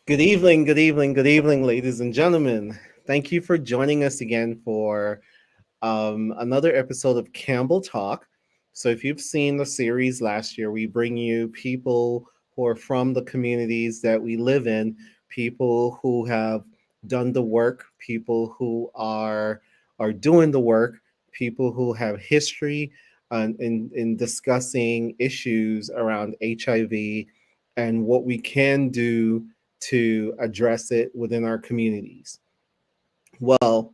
Good evening, good evening, good evening, ladies and gentlemen. Thank you for joining us again for another episode of Campbell Talk. So, if you've seen the series last year, we bring you people who are from the communities that we live in, people who have done the work, people who are doing the work, people who have history in discussing issues around HIV and what we can do to address it within our communities. Well,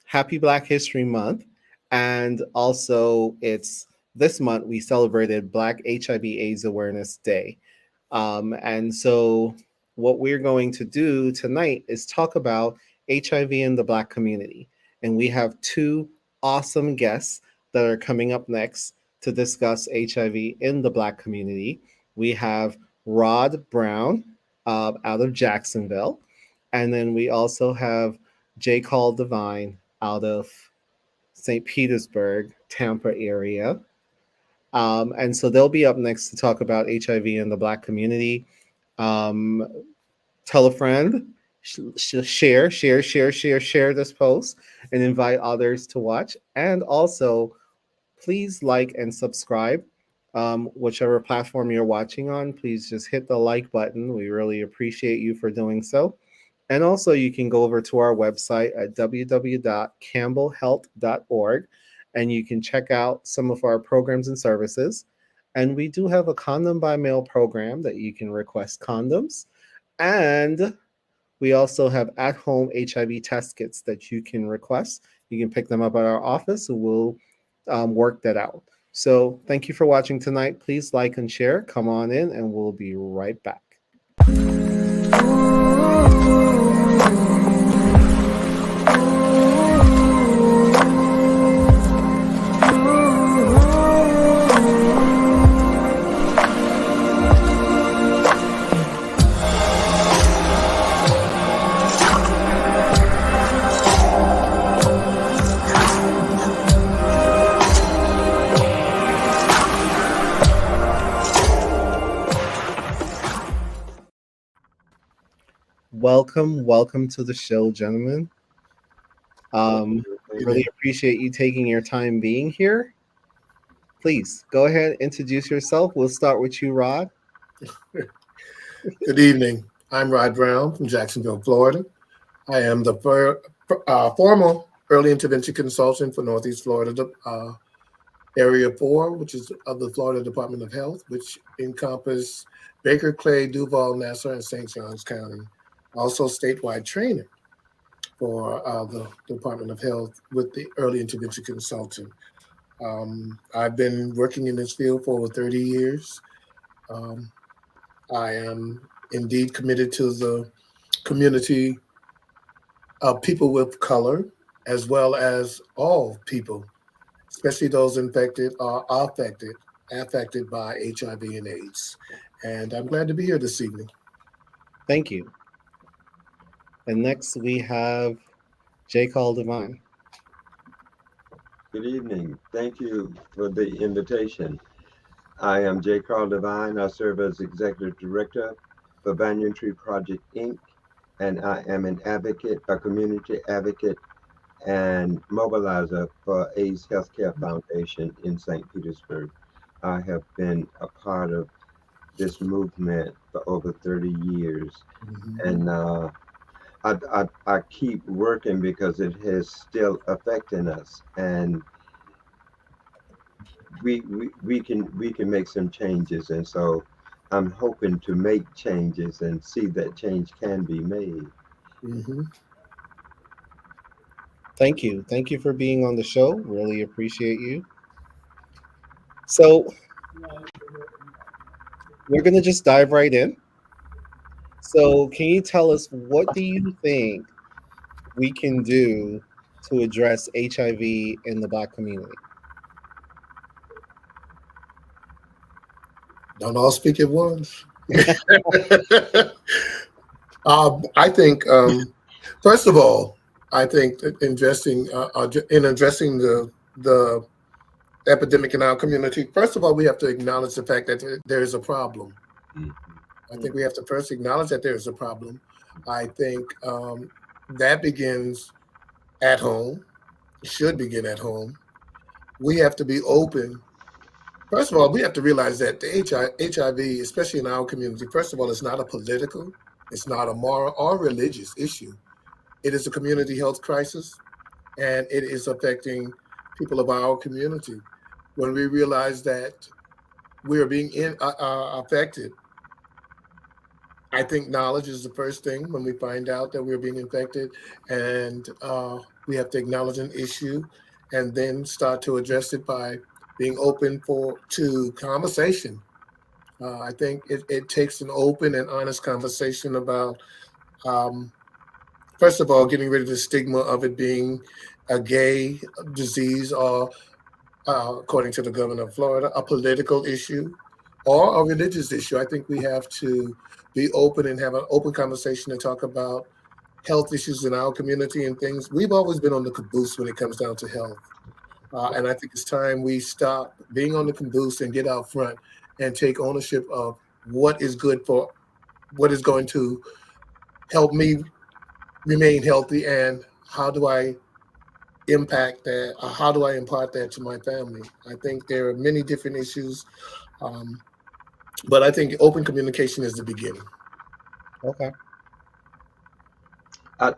happy Black History Month. And also, it's this month we celebrated Black HIV/AIDS Awareness Day. And so, what we're going to do tonight is talk about HIV in the Black community. And we have two awesome guests that are coming up next to discuss HIV in the Black community. We have Rod Brown out of Jacksonville. And then we also have J. Call DeVine out of St. Petersburg, Tampa area. And so they'll be up next to talk about HIV in the Black community. Um, Tell a friend, share this post, and invite others to watch. And also, please like and subscribe. Whichever platform you're watching on, please just hit the like button. We really appreciate you for doing so. And also, you can go over to our website at www.campbellhealth.org and you can check out some of our programs and services. And we do have a condom by mail program that you can request condoms. And we also have at home HIV test kits that you can request. You can pick them up at our office and we'll work that out. So, thank you for watching tonight. Please like and share. Come on in, and we'll be right back. Welcome to the show, gentlemen. Really appreciate you taking your time being here. Please go ahead, introduce yourself. We'll start with you, Rod. Good evening. I'm Rod Brown from Jacksonville, Florida. I am the former early intervention consultant for Northeast Florida Area 4, which is of the Florida Department of Health, which encompass Baker, Clay, Duval, Nassau, and St. Johns County. Also statewide training for the Department of Health with the early intervention consultant. I've been working in this field for over 30 years. I am indeed committed to the community of people with color, as well as all people, especially those infected or affected by HIV and AIDS. And I'm glad to be here this evening. Thank you. And next we have J. Call DeVine. Good evening. Thank you for the invitation. I am J. Carl DeVine. I serve as Executive Director for Banyan Tree Project, Inc., and I am an advocate, a community advocate, and mobilizer for AIDS Healthcare Foundation in St. Petersburg. I have been a part of this movement for over 30 years, and I keep working because it is still affecting us, and we can make some changes, and so I'm hoping to make changes and see that change can be made. Thank you for being on the show. Really appreciate you. So we're gonna just dive right in. So, can you tell us what do you think we can do to address HIV in the Black community? Don't all speak at once. I think, first of all, I think that investing in addressing the epidemic in our community, first of all, we have to acknowledge the fact that there is a problem. I think we have to first acknowledge that there is a problem. I think that begins at home, should begin at home. We have to be open. First of all, we have to realize that the HIV, especially in our community, first of all, it's not a political, it's not a moral or religious issue. It is a community health crisis, and it is affecting people of our community. When we realize that we are being affected, I think knowledge is the first thing when we find out that we're being infected, and we have to acknowledge an issue, and then start to address it by being open for to conversation. I think it takes an open and honest conversation about, um, first of all, getting rid of the stigma of it being a gay disease or, according to the governor of Florida, a political issue or a religious issue. I think we have to be open and have an open conversation and talk about health issues in our community and things. We've always been on the caboose when it comes down to health. And I think it's time we stop being on the caboose and get out front and take ownership of what is good for what is going to help me remain healthy, and how do I impact that? How do I impart that to my family? I think there are many different issues, um, but I think open communication is the beginning. Okay. I,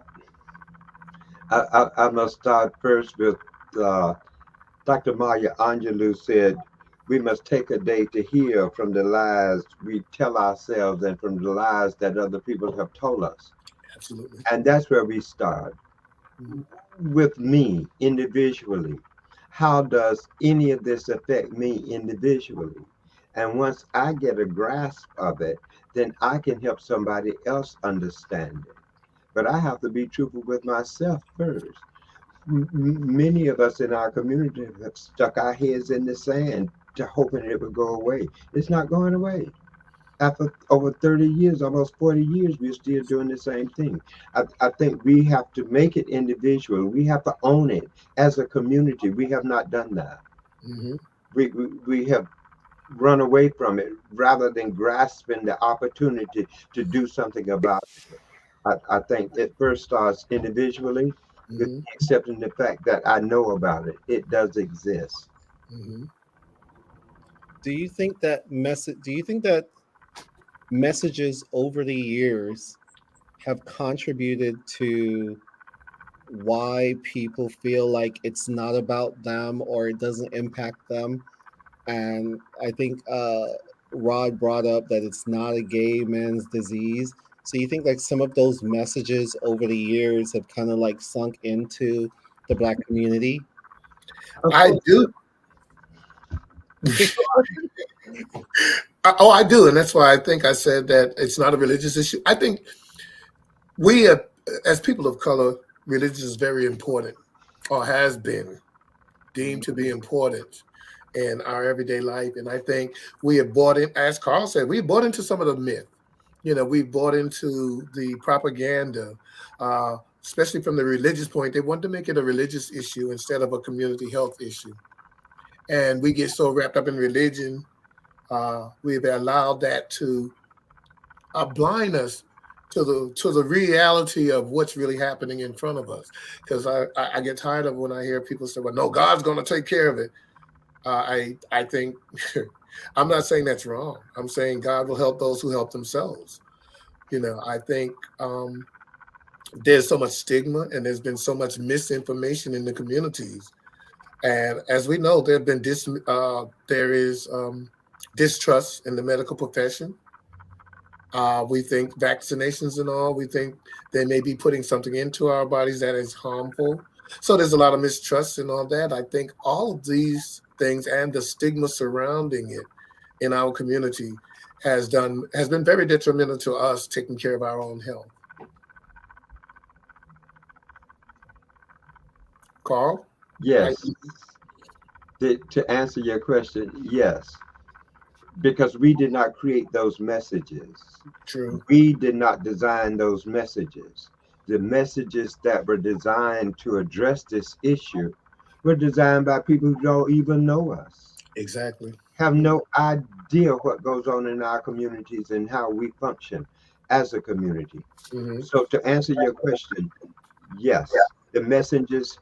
I must start first with uh, Dr. Maya Angelou said, we must take a day to heal from the lies we tell ourselves and from the lies that other people have told us. Absolutely. And that's where we start Mhm. with me individually. How does any of this affect me individually? And once I get a grasp of it, then I can help somebody else understand it. But I have to be truthful with myself first. Many of us in our community have stuck our heads in the sand to hoping it would go away. It's not going away. After over 30 years, almost 40 years, we're still doing the same thing. I think we have to make it individual. We have to own it as a community. We have not done that. Mhm. We have run away from it rather than grasping the opportunity to do something about it. I think it first starts individually with Mhm. accepting the fact that I know about it. It does exist. Mhm. Do you think that messages over the years have contributed to why people feel like it's not about them or it doesn't impact them? And I think Rod brought up that it's not a gay man's disease. So you think like some of those messages over the years have kind of like sunk into the black community? Of I course, do. I do, and that's why I think I said that it's not a religious issue. I think we, as people of color, religion is very important, or has been deemed to be important in our everyday life. And I think we have bought in, as Carl said, we bought into some of the myth. We bought into the propaganda, especially from the religious point. They want to make it a religious issue instead of a community health issue. And we get so wrapped up in religion, we've allowed that to blind us to the reality of what's really happening in front of us. Because I get tired of when I hear people say, "Well, no, God's going to take care of it." I think I'm not saying that's wrong. I'm saying God will help those who help themselves. I think there's so much stigma and there's been so much misinformation in the communities. And as we know, there is distrust in the medical profession. We think vaccinations and all, we think they may be putting something into our bodies that is harmful. So there's a lot of mistrust and all that. I think all of these things and the stigma surrounding it in our community has been very detrimental to us taking care of our own health. Carl? I, yes. To answer your question, yes, because we did not create those messages. true. We did not design those messages. The messages that were designed to address this issue were designed by people who don't even know us, Exactly. have no idea what goes on in our communities and how we function. as a community. Mhm. So to answer your question, yes, the messengers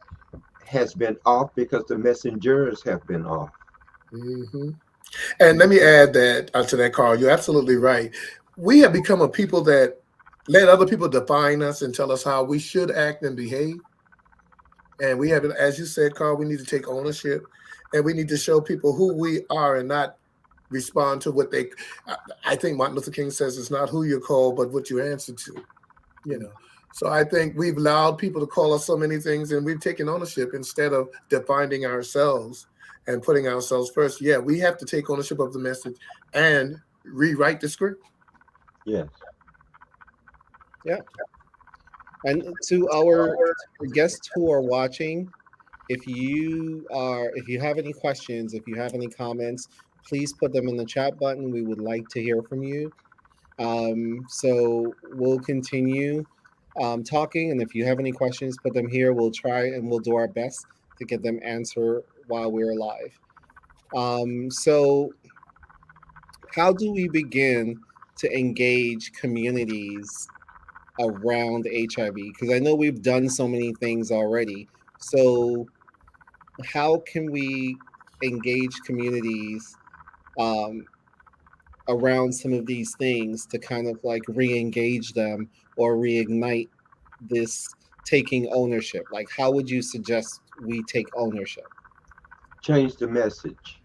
has been off because the messengers have been off. Mhm. And let me add that to that, Carl. You're absolutely right. We have become a people that let other people define us and tell us how we should act and behave. And we have, as you said, Carl, we need to take ownership, and we need to show people who we are and not respond to what they. I think Martin Luther King says it's not who you're called, but what you answer to. You know. So I think we've allowed people to call us so many things, and we've taken ownership instead of defining ourselves and putting ourselves first. Yeah, we have to take ownership of the message and rewrite the script. Yes. Yeah. And to our guests who are watching, if you have any questions, if you have any comments, please put them in the chat button. We would like to hear from you. So we'll continue talking, and if you have any questions, put them here. We'll try and we'll do our best to get them answered while we're live. So how do we begin to engage communities around HIV? Because I know we've done so many things already. So how can we engage communities um, around some of these things to kind of like re-engage them or reignite this taking ownership? Like, how would you suggest we take ownership? Change the message.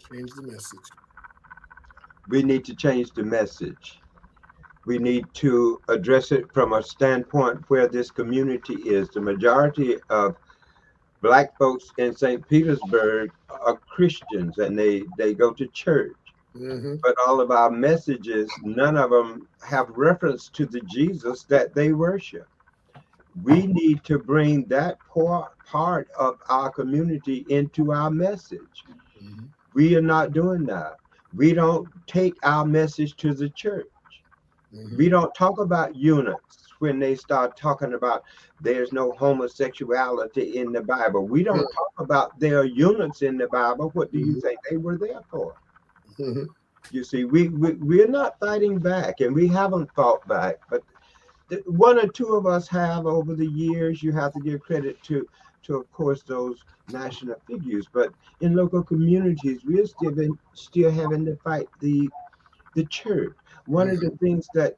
Change the message. We need to change the message. We need to address it from a standpoint where this community is. The majority of Black folks in St. Petersburg are Christians, and they go to church. Hmm. But all of our messages, none of them have reference to the Jesus that they worship. We need to bring that part of our community into our message. Hmm. We are not doing that. We don't take our message to the church. Hmm. We don't talk about eunuchs when they start talking about there's no homosexuality in the Bible. We don't talk about there are eunuchs in the Bible. What do you think they were there for? Hmm. You see, we're not fighting back, and we haven't fought back. But one or two of us have over the years. You have to give credit to of course those national figures. But in local communities, we're still having to fight the church. One of the things that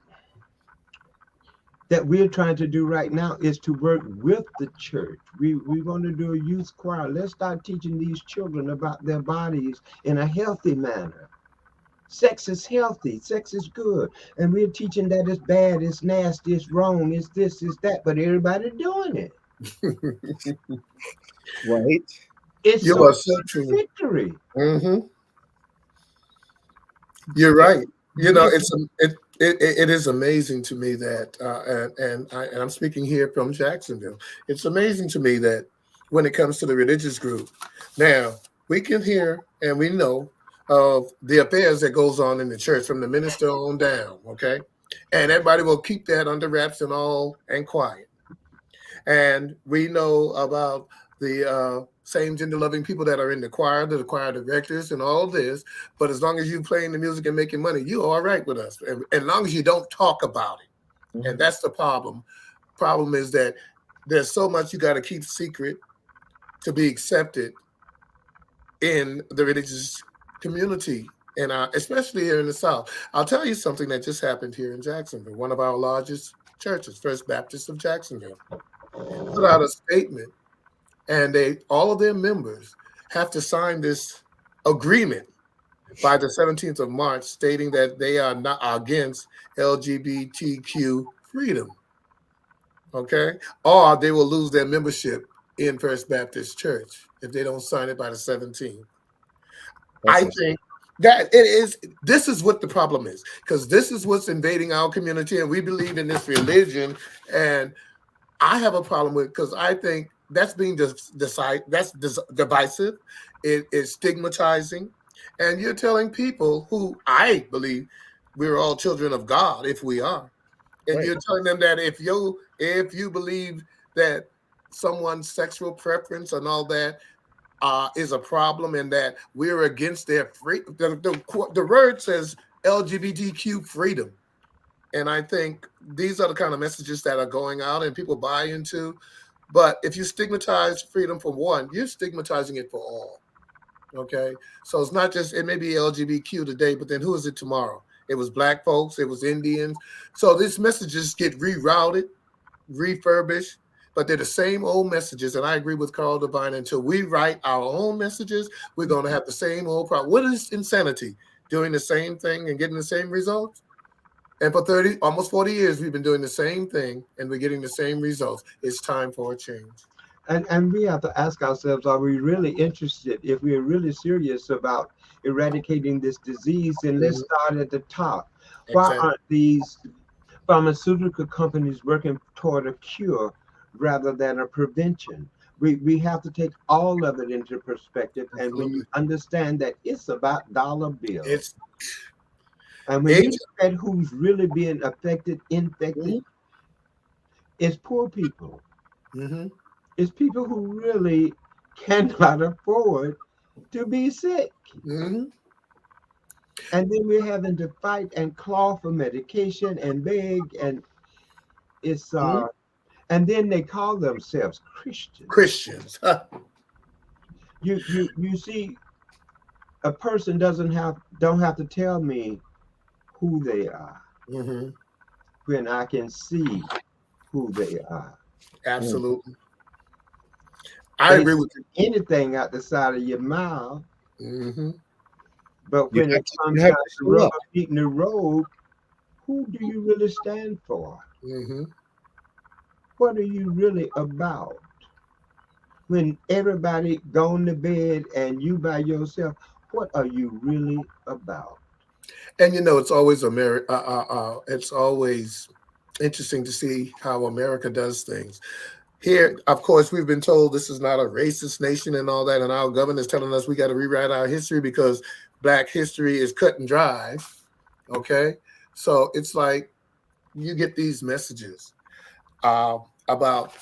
we're trying to do right now is to work with the church. We want to do a youth choir. Let's start teaching these children about their bodies in a healthy manner. Sex is healthy, sex is good. And we're teaching that it's bad, it's nasty, it's wrong, it's this, it's that, but everybody doing it. Right? It's You so are so true. victory. Hmm. You're right. You know, We it is amazing to me that, and I'm speaking here from Jacksonville. It's amazing to me that when it comes to the religious group, now we can hear and we know of the affairs that goes on in the church from the minister on down. Okay, and everybody will keep that under wraps and all and quiet. And we know about the same gender loving people that are in the choir directors, and all this. But as long as you're playing the music and making money, you're all right with us. And as long as you don't talk about it. And that's the problem. Problem is that there's so much you got to keep secret to be accepted in the religious community. And especially here in the South. I'll tell you something that just happened here in Jacksonville, one of our largest churches, First Baptist of Jacksonville, put out a statement, and all of their members have to sign this agreement by the 17th of March, stating that they are not against LGBTQ freedom. Okay, or they will lose their membership in First Baptist Church if they don't sign it by the 17th. That's I a think that it is. This is what the problem is, because this is what's invading our community, and we believe in this religion. And I have a problem with, because I think that's being divisive. It is stigmatizing, and you're telling people who I believe we're all children of God if we are, and right. you're telling them that if you believe that someone's sexual preference and all that is a problem, and that we're against their free. The word says LGBTQ freedom. And I think these are the kind of messages that are going out and people buy into. But if you stigmatize freedom for one, you're stigmatizing it for all. Okay. So it's not just, it may be LGBTQ today, but then who is it tomorrow? It was black folks, it was Indians. So these messages get rerouted, refurbished, but they're the same old messages. And I agree with Carl Devine. Until we write our own messages, we're going to have the same old problem. What is insanity? Doing the same thing and getting the same results? And for 30, almost 40 years, we've been doing the same thing and we're getting the same results. It's time for a change. And we have to ask ourselves, are we really interested? If we're really serious about eradicating this disease, then let's start at the top. Why Exactly. aren't these pharmaceutical companies working toward a cure rather than a prevention? We have to take all of it into perspective. And when you Absolutely. understand that it's about dollar bills, It's and when you age. look at who's really being affected, infected, it's poor people. Mm-hmm. It's people who really cannot afford to be sick. Mm-hmm. And then we're having to fight and claw for medication and beg, and it's Mm-hmm. and then they call themselves Christians. Christians. You see, a person don't have to tell me who they are Mm-hmm. when I can see who they are. Absolutely. I They agree with you. anything out the side of your mouth, Mm-hmm. but You when have it to, comes you down have to to show rubber up. meeting the road, who do you really stand for? Mm-hmm. What are you really about? When everybody gone to bed and you by yourself, what are you really about? And it's always it's always interesting to see how America does things. Here, of course, we've been told this is not a racist nation and all that, and our governor is telling us we got to rewrite our history because Black history is cut and dry. Okay, so it's like you get these messages uh, about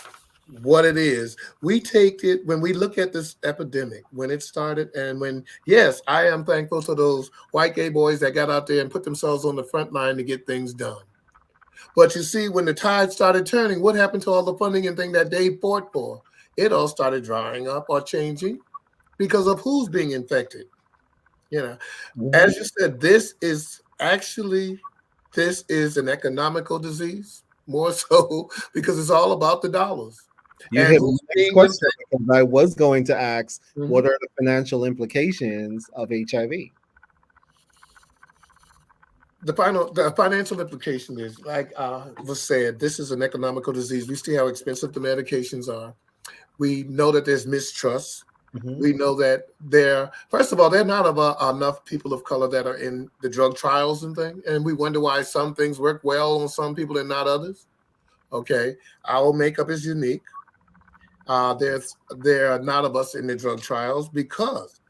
what it is. We take it when we look at this epidemic, when it started, and when, yes, I am thankful to those white gay boys that got out there and put themselves on the front line to get things done. But you see, when the tide started turning, what happened to all the funding and thing that they fought for? It all started drying up or changing because of who's being infected. You know, Mhm. as you said, this is an economical disease, more so because it's all about the dollars You and hit my who's next being question infected. because I was going to ask, Mhm. what are the financial implications of HIV? The financial implication is, like was said, this is an economical disease. We see how expensive the medications are. We know that there's mistrust. Mhm. We know that first of all, there are not enough people of color that are in the drug trials and things, and we wonder why some things work well on some people and not others. Okay, our makeup is unique. There are not of us in the drug trials because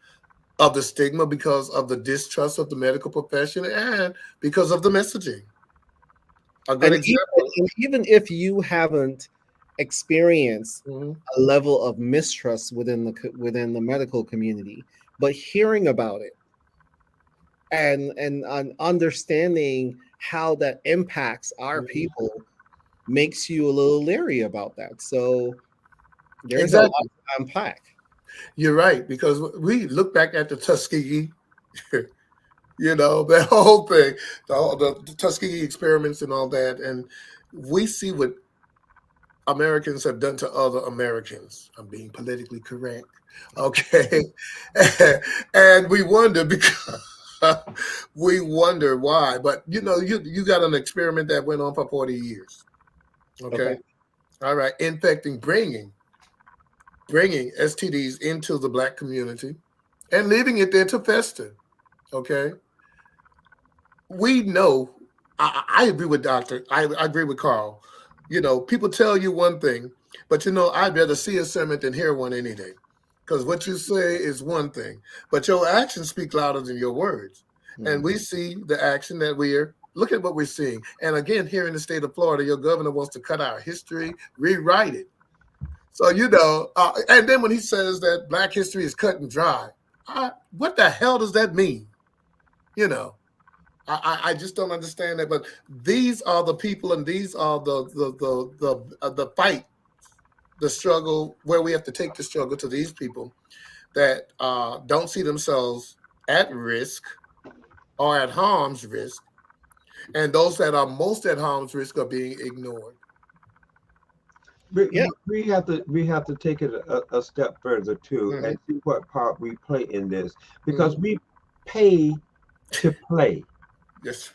of the stigma, because of the distrust of the medical profession, and because of the messaging. A good And example. even if you haven't experienced Mhm. a level of mistrust within the medical community, but hearing about it and understanding how that impacts our Mhm. people makes you a little leery about that. So there's a lot Exactly. to unpack. You're right, because we look back at the Tuskegee, that whole thing, the Tuskegee experiments and all that, and we see what Americans have done to other Americans. I'm being politically correct, okay, and we wonder because we wonder why. But you got an experiment that went on for 40 years, Okay. okay, all right, infecting, bringing STDs into the Black community and leaving it there to fester. Okay, we know. I agree with Doctor. I agree with Carl. People tell you one thing, but I'd rather see a sermon than hear one any day. Because what you say is one thing, but your actions speak louder than your words. And we Mhm. see the action that look at what we're seeing. And again, here in the state of Florida, your governor wants to cut our history, rewrite it. So, and then when he says that Black history is cut and dry, what the hell does that mean? You know, I just don't understand that. But these are the people, and these are the fight, the struggle, where we have to take the struggle to these people that don't see themselves at risk or at harm's risk, and those that are most at harm's risk are being ignored. Yeah. We have to take it a step further too, Mhm. and see what part we play in this, because we pay to play. Yes,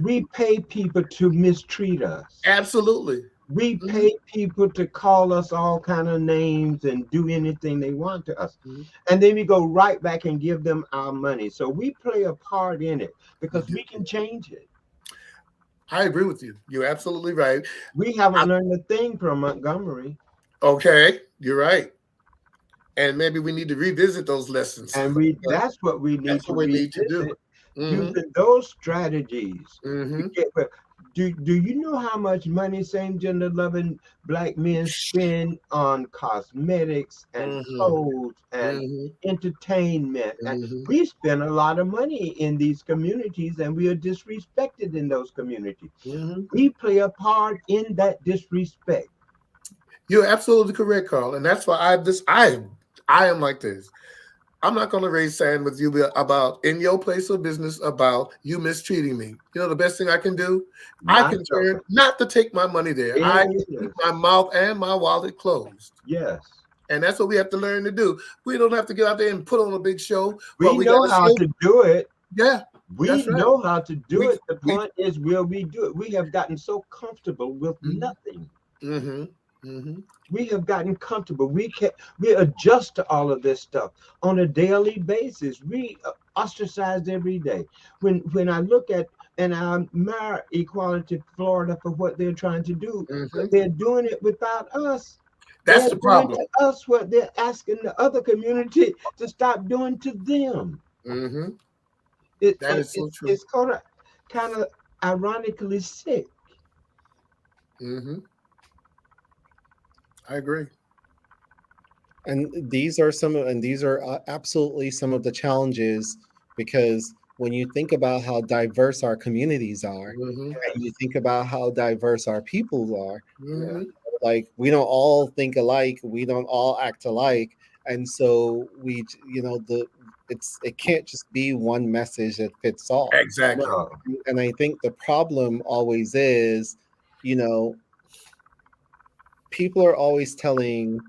We pay people to mistreat us. absolutely. We Mhm. pay people to call us all kind of names and do anything they want to us. Mhm. And then we go right back and give them our money. So we play a part in it We because do. we can change it. I agree with you. You're absolutely right. We haven't learned a thing from Montgomery. Okay, you're right. And maybe we need to revisit those lessons. And that's what we need That's to what we need to do. revisit, Hmm. using those strategies to Hmm. get. But do you know how much money same gender loving black men spend on cosmetics and Hmm. clothes and Hmm. entertainment? And Hmm. we spend a lot of money in these communities, and we are disrespected in those communities. Hmm. We play a part in that disrespect. You're absolutely correct, Carl. And that's why I am like this. I'm not going to raise sand with you about in your place of business about you mistreating me. You know the best thing I can do? I Not can so. turn not to take my money there. I can keep Yes. my mouth and my wallet closed. Yes. And that's what we have to learn to do. We don't have to get out there and put on a big show, but We we got know to how show. to do it. Yeah, We that's right. know how to do We it. The we point is, will we do it? We have gotten so comfortable with mhm, nothing. mhm, mhm. We have gotten comfortable. We adjust to all of this stuff on a daily basis. We ostracized every day. When I look at and I admire Equality Florida for what they're trying to do, but Mhm. they're doing it without us. That's They're the doing problem. to us what they're asking the other community to stop doing to them. Mhm. It, That it, is so it's true. it's kind of ironically sick. Mhm. I agree. And these are absolutely some of the challenges, because when you think about how diverse our communities are, Mhm. and you Yes. think about how diverse our people are, Yeah. Mhm. like we don't all think alike, we don't all act alike, and so it can't just be one message that fits all. Exactly. No. And I think the problem always is, you know, people are always telling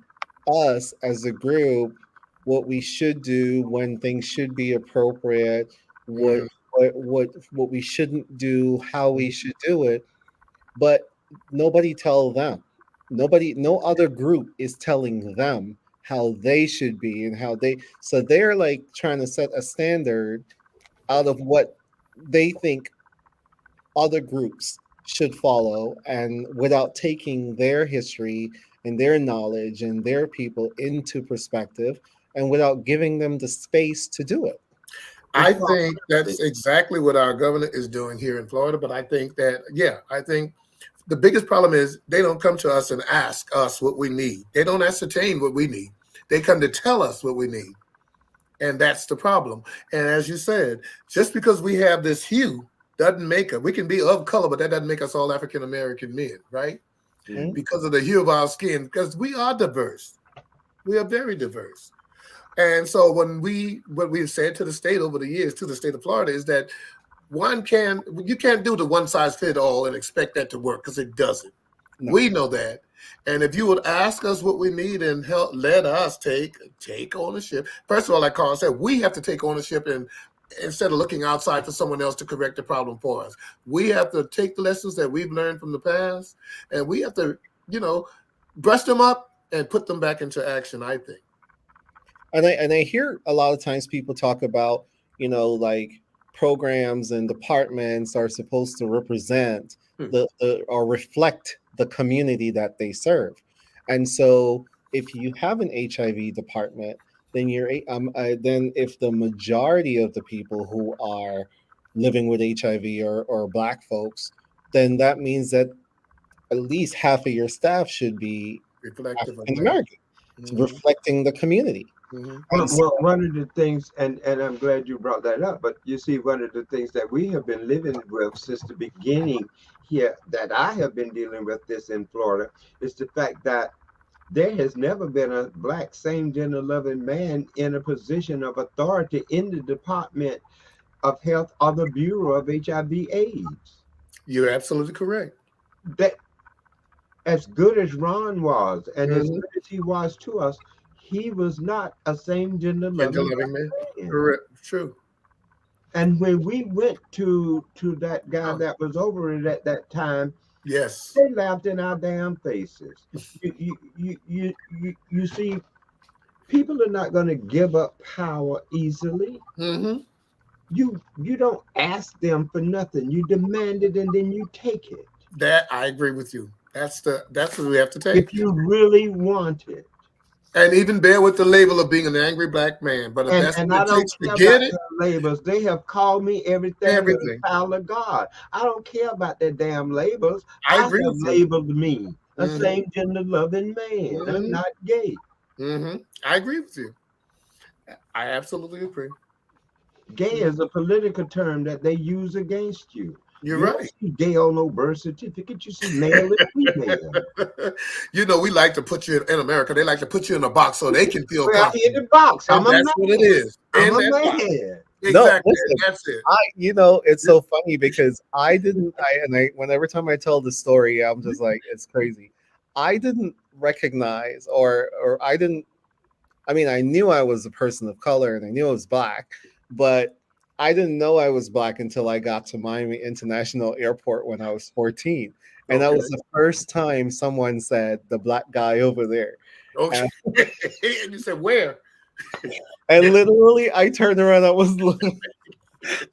us as a group what we should do, when things should be appropriate, what Mhm. what we shouldn't do, how we should do it, but nobody tell them. No other group is telling them how they should be and how they, so they're like trying to set a standard out of what they think other groups should follow, and without taking their history and their knowledge and their people into perspective, and without giving them the space to do it. It's I called think that's privilege. exactly what our governor is doing here in Florida. But I think that, yeah, I think the biggest problem is they don't come to us and ask us what we need. They don't ascertain what we need. They come to tell us what we need. And that's the problem. And as you said, just because we have this hue doesn't make us, we can be of color, but that doesn't make us all African American men, right? Mm. Mhm. Because of the hue of our skin, because we are diverse. We are very diverse. And so what we've said to the state over the years, to the state of Florida, is that you can't do the one size fit all and expect that to work, because it doesn't. No. We know that. And if you would ask us what we need and help, let us take ownership. First of all, like Carl said, we have to take ownership, and instead of looking outside for someone else to correct the problem for us, we have to take the lessons that we've learned from the past, and we have to, you know, brush them up and put them back into action, I think. And I hear a lot of times people talk about, like programs and departments are supposed to represent Hmm. the or reflect the community that they serve. And so if you have an HIV department, then then if the majority of the people who are living with HIV or black folks, then that means that at least half of your staff should be Reflective of African that. American, Mhm. reflecting the community. And so, One of the things, and I'm glad you brought that up, but you see, one of the things that we have been living with since the beginning here, that I have been dealing with this in Florida, is the fact that there has never been a black same gender loving man in a position of authority in the Department of Health or the Bureau of HIV/AIDS. You're absolutely correct. That, as good as Ron was, and as Mhm. good as he was to us, he was not a same gender Gender loving loving man. man. Correct. True. And when we went to that guy that was over it at that time, Yes. they laughed in our damn faces. You see, people are not going to give up power easily. Mm-hmm. You don't ask them for nothing. You demand it and then you take it. That I agree with you. That's what we have to take. If you really want it. And even bear with the label of being an angry black man. But if that's And what I it don't takes to care get about it, their labels. They have called me everything but everything. a child of God. I don't care about their damn labels. I I agree have with you. labeled me a Mhm. same gender loving man. I'm Mhm. not gay. Mm-hmm. I agree with you. I absolutely agree. Gay is a political term that they use against you. You're You right. don't see gay on no birth certificate. You see male and female. You know, we like to put you in America. They like to put you in a box so they can feel Well, I'm in comfortable. the box. And I'm a that's man. what it is. I'm In a that box. man. no, Exactly. listen, That's it. it's so funny because whenever time I tell the story, I'm just like, it's crazy. I didn't recognize or I didn't, I mean, I knew I was a person of color and I knew I was black, but I didn't know I was black until I got to Miami International Airport when I was 14. And that Okay. was the first time someone said the black guy over there. Okay. And you said where? And literally I turned around,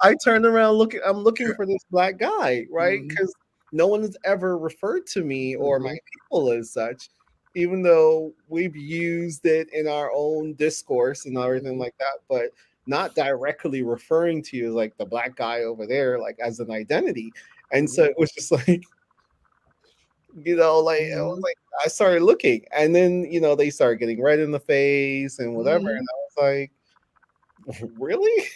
I turned around I'm looking for this black guy, right? Mhm. Because no one has ever referred to me or my Mhm. people as such, even though we've used it in our own discourse and everything like that, but not directly referring to you as like the black guy over there, like as an identity. And so it was just like, I was Mhm. like, I started looking, and then they started getting red in the face and whatever, Mhm. and I was like, really?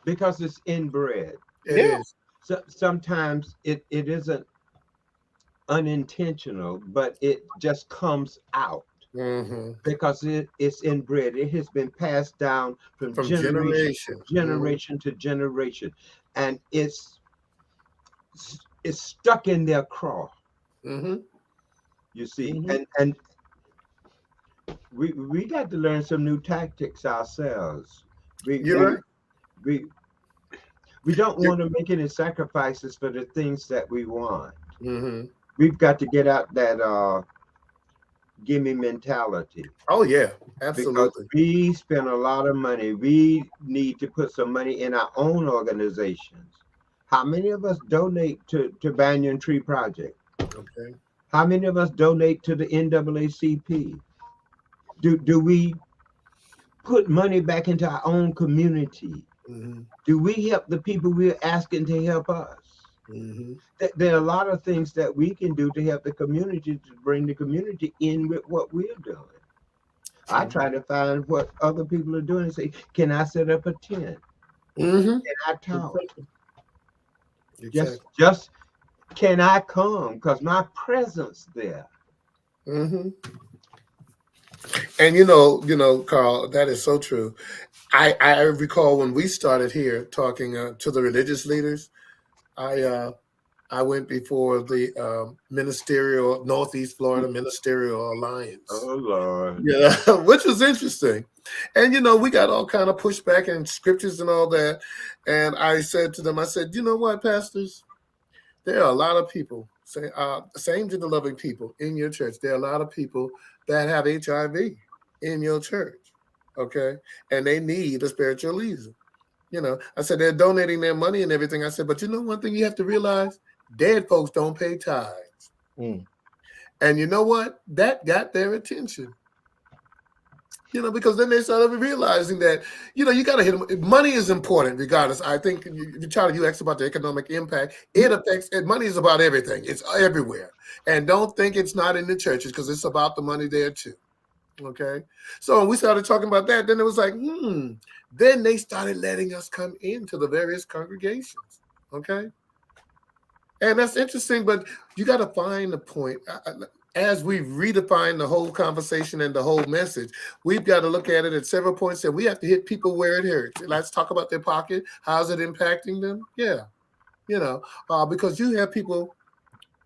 Because it's inbred. It Yeah. is. So sometimes it isn't unintentional, but it just comes out Mm-hmm. because it's inbred. It has been passed down from From generation to generation. generation to generation, and it's stuck in their craw. Mm-hmm. You see, Mhm. and we got to learn some new tactics ourselves. We You're we right. we, we don't You- want to make any sacrifices for the things that we want. Mhm. We've got to get out that gimme mentality. Oh yeah, Because absolutely. we spend a lot of money. We need to put some money in our own organizations. How many of us donate to Banyan Tree Project? Okay. How many of us donate to the NAACP? Do we put money back into our own community? Mm-hmm. Do we help the people we're asking to help us? Mm-hmm. There are a lot of things that we can do to help the community, to bring the community in with what we're doing. I try to find what other people are doing and say, can I set up a tent? Mm-hmm. Can I talk? Exactly. Just can I come? Because my presence there. Mm-hmm. And Carl, that is so true. I recall when we started here talking to the religious leaders. I went before the ministerial Northeast Florida Ministerial Alliance. Oh Lord. Yeah, which was interesting. And we got all kind of pushback and scriptures and all that. And I said to them, I said, you know what, pastors? There are a lot of people, same gender loving people in your church. There are a lot of people that have HIV in your church. Okay. And they need a spiritual leader. I said they're donating their money and everything. I said, but one thing you have to realize, dead folks don't pay tithes. Mm. And you know what? That got their attention. Because then they started realizing that, you got to hit them. Money is important regardless. I think you asked about the economic impact. It affects, money is about everything. It's everywhere. And don't think it's not in the churches because it's about the money there too. Okay. So when we started talking about that, then it was like, Then they started letting us come into the various congregations. Okay. And that's interesting, but you got to find the point. As we redefine the whole conversation and the whole message, we've got to look at it at several points that we have to hit people where it hurts. Let's talk about their pocket. How's it impacting them? Yeah. Because you have people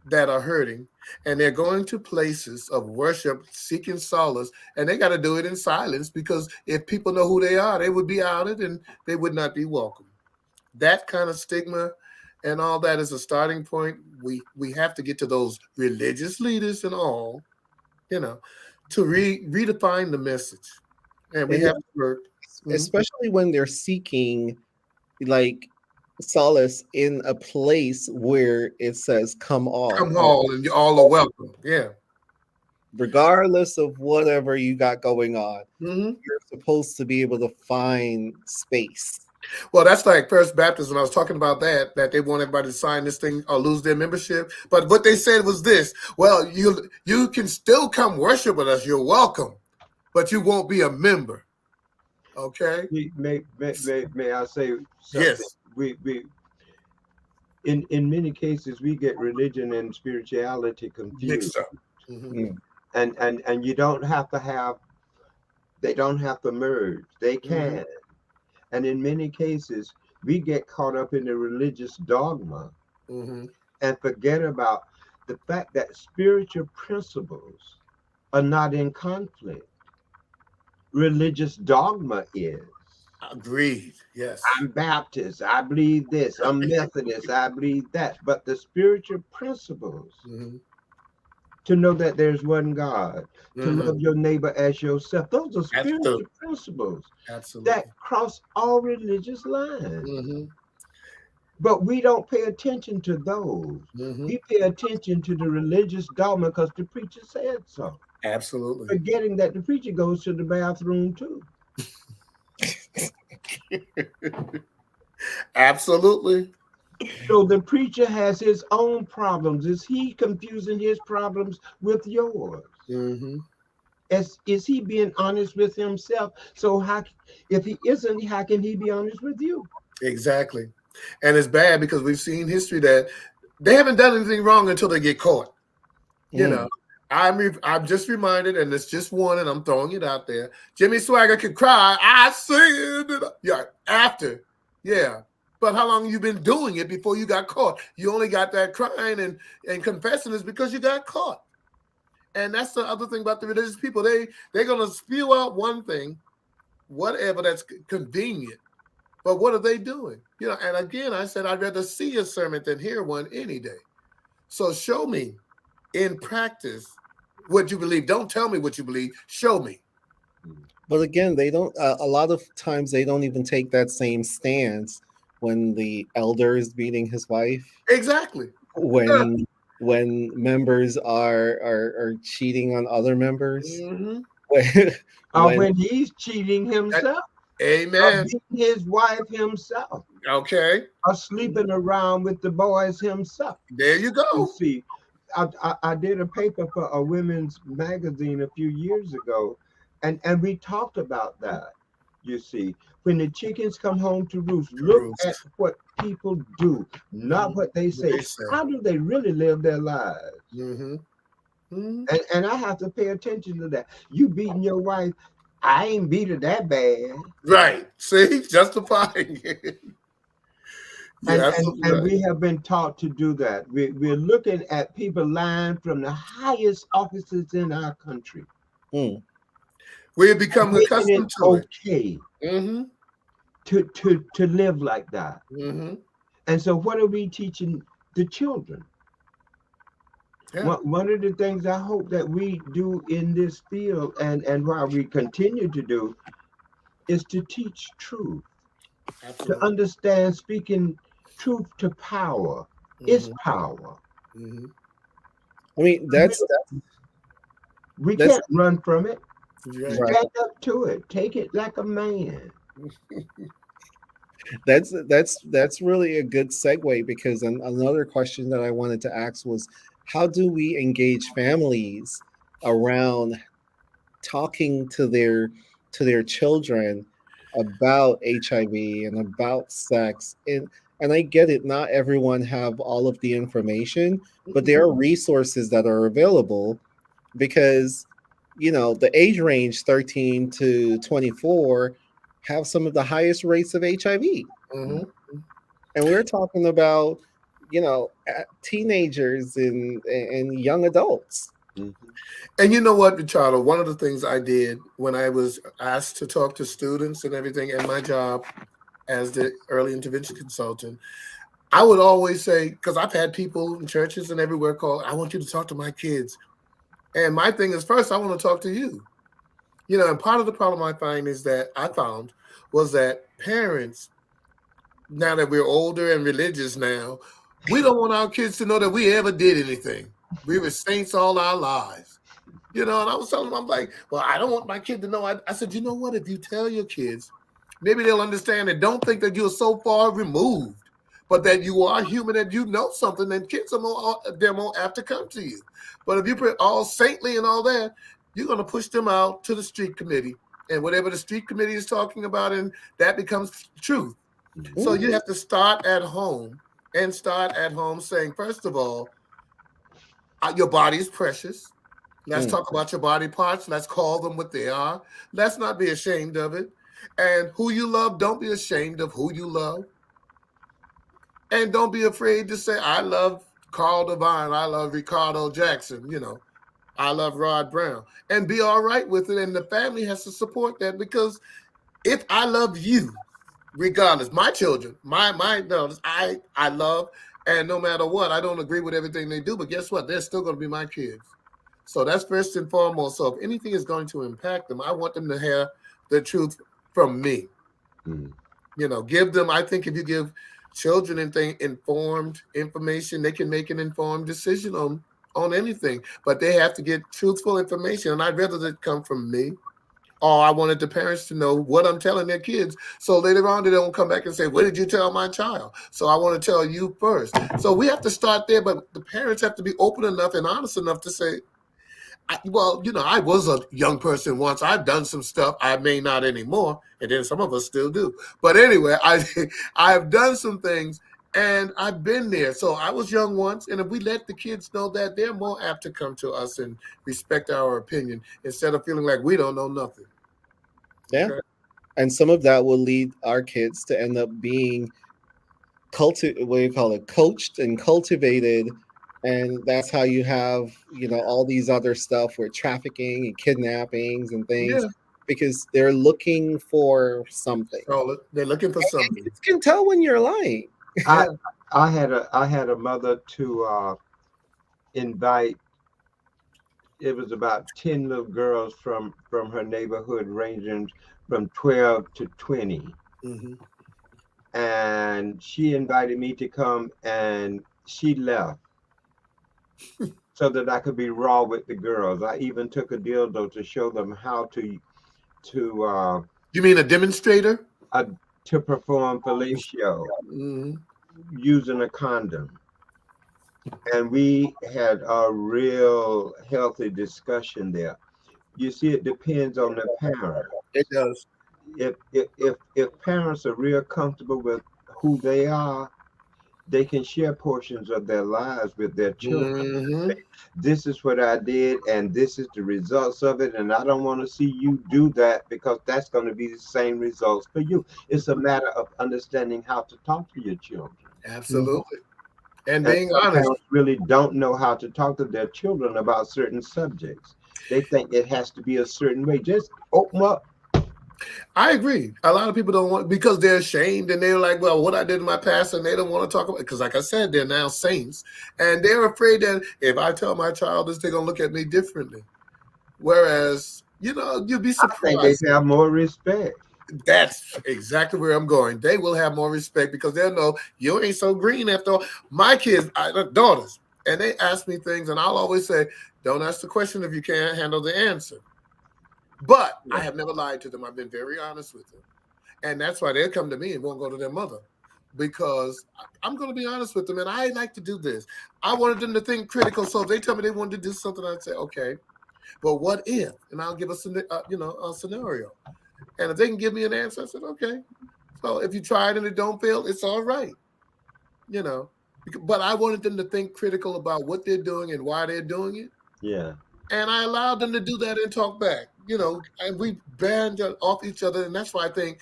that are hurting and they're going to places of worship, seeking solace, and they got to do it in silence because if people know who they are, they would be outed and they would not be welcome. That kind of stigma and all that is a starting point. We have to get to those religious leaders and all, to redefine the message. And we And have to work. especially when they're seeking like solace in a place where it says come Come all, all and you all are welcome. Yeah. regardless of whatever you got going on. Mm-hmm. You're supposed to be able to find space. Well, that's like First Baptist when I was talking about that they want everybody to sign this thing or lose their membership. But what they said was this: well, you can still come worship with us. You're welcome, but you won't be a member. Okay. May I say something? Yes. We in many cases we get religion and spirituality confused. Mixed up. Mm-hmm. And you don't have to they don't have to merge. They can. Mm-hmm. And in many cases, we get caught up in the religious dogma and forget about the fact that spiritual principles are not in conflict. Religious dogma is. Agreed. Yes. I'm Baptist. I believe this. I'm Methodist. I believe that. But the spiritual principles to know that there's one God, to love your neighbor as yourself. Those are spiritual principles that cross all religious lines. But we don't pay attention to those. We pay attention to the religious dogma because the preacher said so. Absolutely. Forgetting that the preacher goes to the bathroom too. Absolutely. So the preacher has his own problems. Is he confusing his problems with yours? Is he being honest with himself? So if he isn't, how can he be honest with you? Exactly. And it's bad because we've seen history that they haven't done anything wrong until they get caught. I'm just reminded, and it's just one, and I'm throwing it out there. Jimmy Swagger could cry, I sinned. Yeah, after. Yeah. But how long you been doing it before you got caught? You only got that crying and confessing is because you got caught. And that's the other thing about the religious people. They're going to spew out one thing, whatever that's convenient. But what are they doing? And again, I said I'd rather see a sermon than hear one any day. So show me in practice what you believe. Don't tell me what you believe. Show me. But again, they don't. A lot of times, they don't even take that same stance when the elder is beating his wife. Exactly. When members are cheating on other members. When he's cheating himself. Amen. Beating his wife himself. Okay. Or sleeping around with the boys himself. There you go. You see, I did a paper for a women's magazine a few years ago, and we talked about that. You see, when the chickens come home to roost, look at what people do, not what they say. How do they really live their lives? And I have to pay attention to that. You beating your wife, I ain't beat her that bad. Right. See, justifying it. And we have been taught to do that. We're looking at people lying from the highest offices in our country. We have become accustomed to it. To live like that. And so what are we teaching the children? One of the things I hope that we do in this field and while we continue to do is to teach truth. To understand speaking truth to power is power. I mean, we can't run from it. Right. Stand up to it. Take it like a man. That's really a good segue, because another question that I wanted to ask was, how do we engage families around talking to their children about HIV and about sex. And I get it, not everyone have all of the information, but there are resources that are available because the age range 13 to 24 have some of the highest rates of HIV. Mhm. And we're talking about teenagers and young adults. Mhm. And you know what, Richardo? One of the things I did when I was asked to talk to students and everything, and my job as the early intervention consultant, I would always say, because I've had people in churches and everywhere call, I want you to talk to my kids. And my thing is, first, I want to talk to you. And part of the problem I found was that parents, now that we're older and religious now, we don't want our kids to know that we ever did anything. We were saints all our lives. And I was telling them, I'm like, well, I don't want my kid to know. I said, you know what? If you tell your kids, maybe they'll understand and don't think that you're so far removed, but that you are human and you know something, and kids they're more apt to come to you. But if you put all saintly and all that, you're going to push them out to the street committee. And whatever the street committee is talking about, and that becomes truth. So you have to start at home saying, first of all, your body is precious. Let's talk about your body parts. Let's call them what they are. Let's not be ashamed of it. And who you love, don't be ashamed of who you love. And don't be afraid to say, I love Carl DeVine. I love Richardo Jackson. I love Rod Brown. And be all right with it. And the family has to support that, because if I love you, regardless, my children, my daughters, I love, and no matter what, I don't agree with everything they do, but guess what? They're still going to be my kids. So that's first and foremost. So if anything is going to impact them, I want them to hear the truth from me. Give them, I think if you give children informed information, they can make an informed decision on anything, but they have to get truthful information. And I'd rather it come from me, or I wanted the parents to know what I'm telling their kids, so later on they don't come back and say, what did you tell my child? So I want to tell you first. So we have to start there, but the parents have to be open enough and honest enough to say, I was a young person once. I've done some stuff. I may not anymore, and then some of us still do. But anyway, I've done some things, and I've been there. So I was young once, and if we let the kids know that, they're more apt to come to us and respect our opinion instead of feeling like we don't know nothing. Yeah. Okay? And some of that will lead our kids to end up being coached and cultivated. And that's how you have, all these other stuff with trafficking and kidnappings and things, because they're looking for something. So they're looking for something. You can tell when you're lying. I had a mother to invite. It was about 10 little girls from her neighborhood, ranging from 12 to 20. And she invited me to come, and she left so that I could be raw with the girls. I even took a dildo to show them how to you mean a demonstrator? To perform fellatio using a condom. And we had a real healthy discussion there. You see, it depends on the parent. It does. If parents are real comfortable with who they are, they can share portions of their lives with their children. This is what I did, and this is the results of it, and I don't want to see you do that, because that's going to be the same results for you. It's a matter of understanding how to talk to your children. Absolutely. And being honest. Parents really don't know how to talk to their children about certain subjects. They think it has to be a certain way. Just open up. I agree. A lot of people don't want, because they're ashamed, and they're like, well, what I did in my past, and they don't want to talk about it, because like I said, they're now saints, and they're afraid that if I tell my child this, they're going to look at me differently. Whereas, you'd be surprised. I think they have more respect. That's exactly where I'm going. They will have more respect, because they'll know you ain't so green after all. My kids, daughters, and they ask me things, and I'll always say, don't ask the question if you can't handle the answer. But I have never lied to them. I've been very honest with them. And that's why they'll come to me and won't go to their mother, because I'm going to be honest with them. And I like to do this. I wanted them to think critical. So if they tell me they wanted to do something, I'd say, okay. But what if? And I'll give us a scenario. And if they can give me an answer, I said, okay. So if you try it and it don't fail, it's all right. You know. But I wanted them to think critical about what they're doing and why they're doing it. Yeah. And I allowed them to do that and talk back. And we banned off each other. And that's why I think,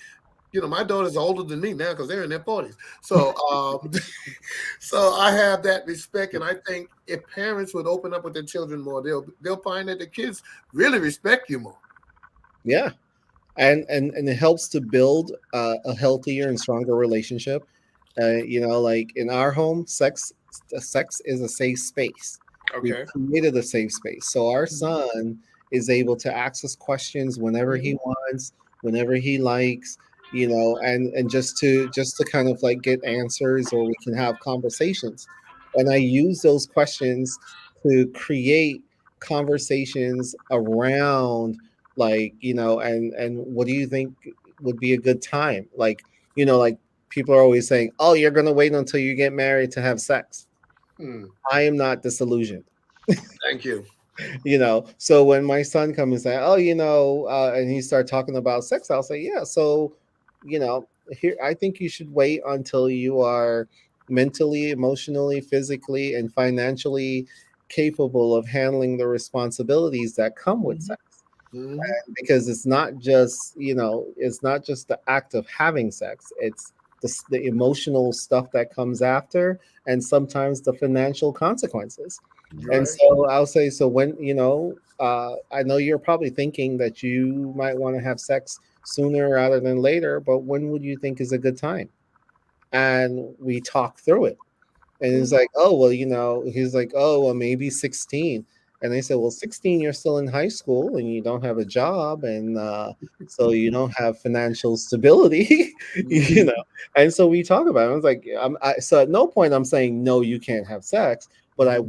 my daughters are older than me now because they're in their 40s. So so I have that respect. And I think if parents would open up with their children more, they'll find that the kids really respect you more. Yeah. And it helps to build a healthier and stronger relationship. Like in our home, sex is a safe space. We've Okay. created a safe space, so our son is able to access questions whenever he wants, whenever he likes, and just to kind of like get answers, or we can have conversations. And I use those questions to create conversations around, like, and what do you think would be a good time, like people are always saying, oh, you're going to wait until you get married to have sex. Hmm. I am not disillusioned. Thank you. So when my son comes and say, oh, and he start talking about sex, I'll say, yeah, so here, I think you should wait until you are mentally, emotionally, physically, and financially capable of handling the responsibilities that come with sex. Mm-hmm. Because it's not just the act of having sex, it's the emotional stuff that comes after, and sometimes the financial consequences. You're And right. so I'll say, so when, I know you're probably thinking that you might want to have sex sooner rather than later, but when would you think is a good time? And we talk through it. And he's like, oh, well, he's like, oh, well, maybe 16. And they said, well, 16, you're still in high school and you don't have a job. And so you don't have financial stability, you Mhm. know. And so we talk about it. I was like, so at no point I'm saying, no, you can't have sex. But I Mhm.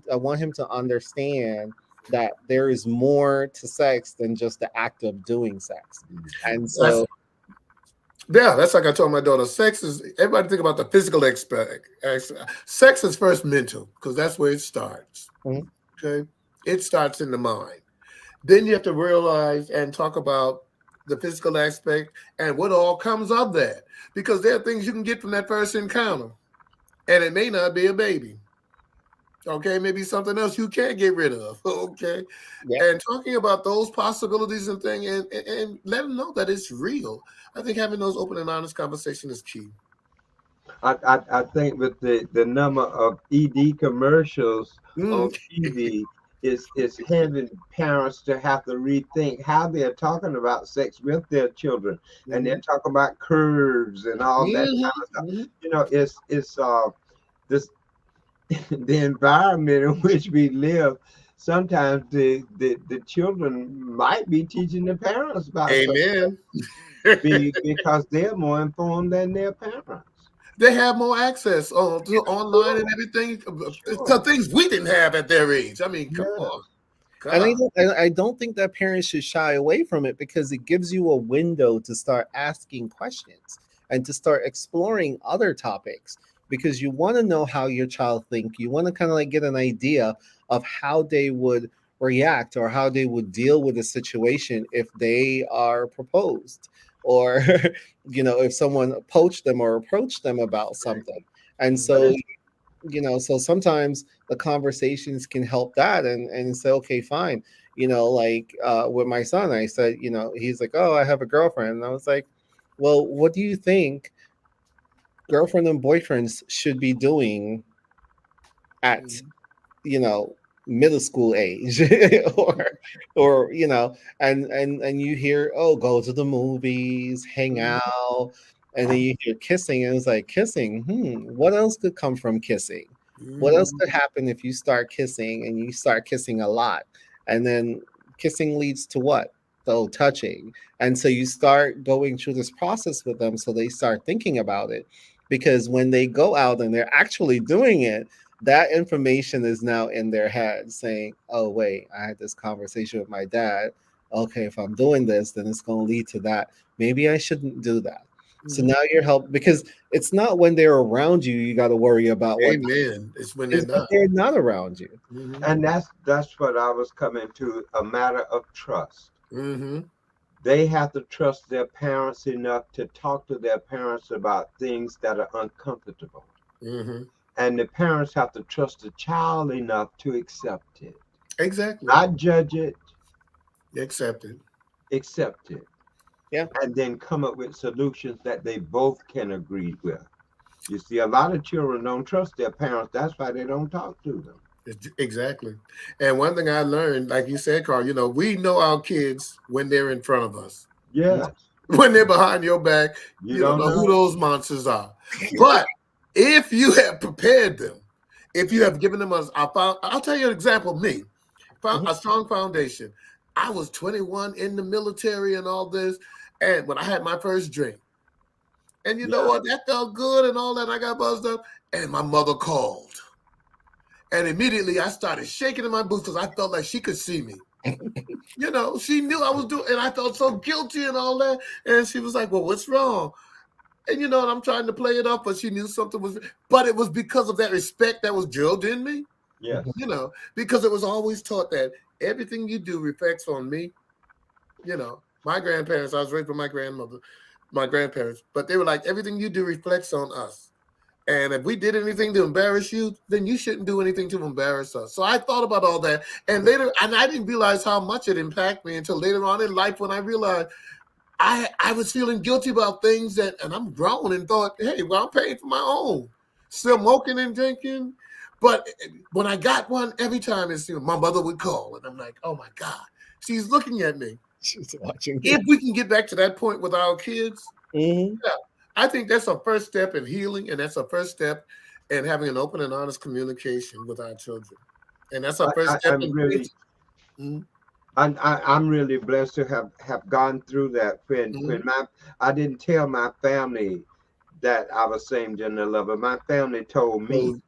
want him to understand that there is more to sex than just the act of doing sex. And That's so, that's like I told my daughter. Sex is everybody think about the physical aspect. Sex is first mental because that's where it starts. mhm, Okay, it starts in the mind. Then you have to realize and talk about the physical aspect and what all comes of that. Because there are things you can get from that first encounter, and it may not be a baby. Okay, maybe something else you can't get rid of. Okay, yeah. and talking about those possibilities and things, and let them know that it's real. I think having those open and honest conversations is key. I think with the number of ED commercials on Mm, TV is having parents to have to rethink how they're talking about sex with their children, and they're mhm, talking about curves and all that mhm, kind of stuff. mhm. It's this the environment in which we live. Sometimes the children might be teaching the parents about sex Amen. because they're more informed than their parents. They have more access to online Sure, and everything to sure. things we didn't have at their age. I mean, come Yeah. on, And God. I don't think that parents should shy away from it, because it gives you a window to start asking questions and to start exploring other topics, because you want to know how your child think. You want to kind of like get an idea of how they would react, or how they would deal with a situation if they are proposed, or if someone poached them or approached them about something. And But so, it's so sometimes the conversations can help that, and say, okay, fine. Like with my son, I said, he's like, oh, I have a girlfriend. And I was like, well, what do you think girlfriend and boyfriends should be doing at, Mhm. you know middle school age, or and you hear, oh, go to the movies, hang Mhm. out, and then you hear kissing, and it's like, kissing, what else could come from kissing? What else Mhm. could happen if you start kissing, and you start kissing a lot, and then kissing leads to what? So touching. And so you start going through this process with them, so they start thinking about it, because when they go out and they're actually doing it, that information is now in their head, saying, oh, wait, I had this conversation with my dad. Okay, if I'm doing this, then it's going to lead to that. Maybe I shouldn't do that. So now you're helping, because it's not when they're around you you got to worry about what Amen. It's when they're is when not. they're not around you. Mm-hmm. And that's what I was coming to, a matter of trust. Mm-hmm. They have to trust their parents enough to talk to their parents about things that are uncomfortable. Mm-hmm. And the parents have to trust the child enough to accept it. Exactly. Not judge it, Accepted. accept it. Yeah. And then come up with solutions that they both can agree with. You see, a lot of children don't trust their parents. That's why they don't talk to them. Exactly. And one thing I learned, like you said, Carl, we know our kids when they're in front of us. Yes. When they're behind your back, You you don't don't know who know. those monsters are. But if you have prepared them, if you have given them I'll tell you an example of me. A strong foundation. I was 21 in the military and all this. And when I had my first drink, and you know what? That felt good and all that. And I got buzzed up. And my mother called. And immediately I started shaking in my boots because I felt like she could see me. She knew I was doing, and I felt so guilty and all that. And she was like, well, what's wrong? And and I'm trying to play it off, but she knew something was, but it was because of that respect that was drilled in me. Yes. Because it was always taught that everything you do reflects on me. My grandparents, I was raised by my grandparents, but they were like, everything you do reflects on us. And if we did anything to embarrass you, then you shouldn't do anything to embarrass us. So I thought about all that. And I didn't realize how much it impacted me until later on in life when I realized I was feeling guilty about things and I'm grown and thought, hey, well, I'm paying for my own. Still smoking and drinking. But when I got one, every time my mother would call and I'm like, oh my God, she's looking at me. She's watching. If we can get back to that point with our kids, Mm-hmm. yeah, I think that's a first step in healing, and that's a first step in having an open and honest communication with our children. And that's our first step in really, I'm really blessed to have gone through that. When I didn't tell my family that I was same gender lover. My family told me.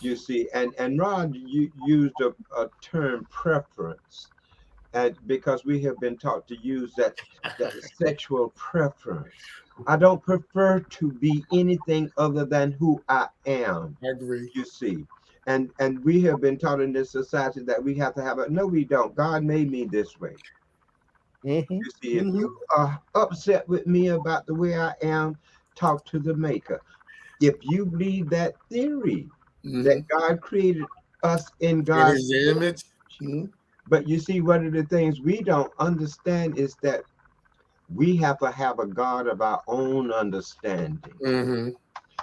You see, and Rod, you used a term preference. And because we have been taught to use that sexual preference. I don't prefer to be anything other than who I am. I agree. You see, and we have been taught in this society that we have to have no, we don't. God made me this way. Mm-hmm. You see, if you are upset with me about the way I am, talk to the Maker. If you believe that theory that God created us in God's image. But you see, one of the things we don't understand is that we have to have a God of our own understanding,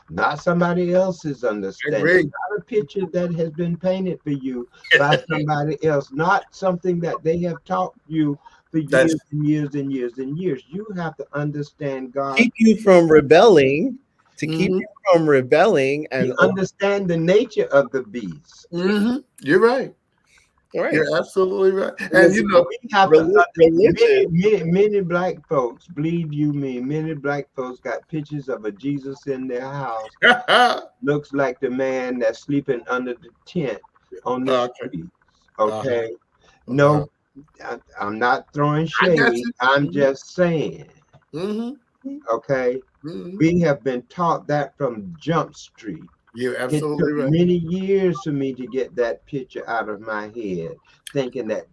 not somebody else's understanding, not a picture that has been painted for you by somebody else, not something that they have taught you for years and years and years and years. You have to understand God. Keep you from rebelling, keep you from rebelling, and understand the nature of the beast. You're right. Right. You're absolutely right. And we have many black folks, believe you me, many black folks got pictures of a Jesus in their house. Looks like the man that's sleeping under the tent on the streets. Okay. No, I'm not throwing shade. I'm just saying. Okay. We have been taught that from Jump Street. You're absolutely it took right. many years for me to get that picture out of my head, thinking that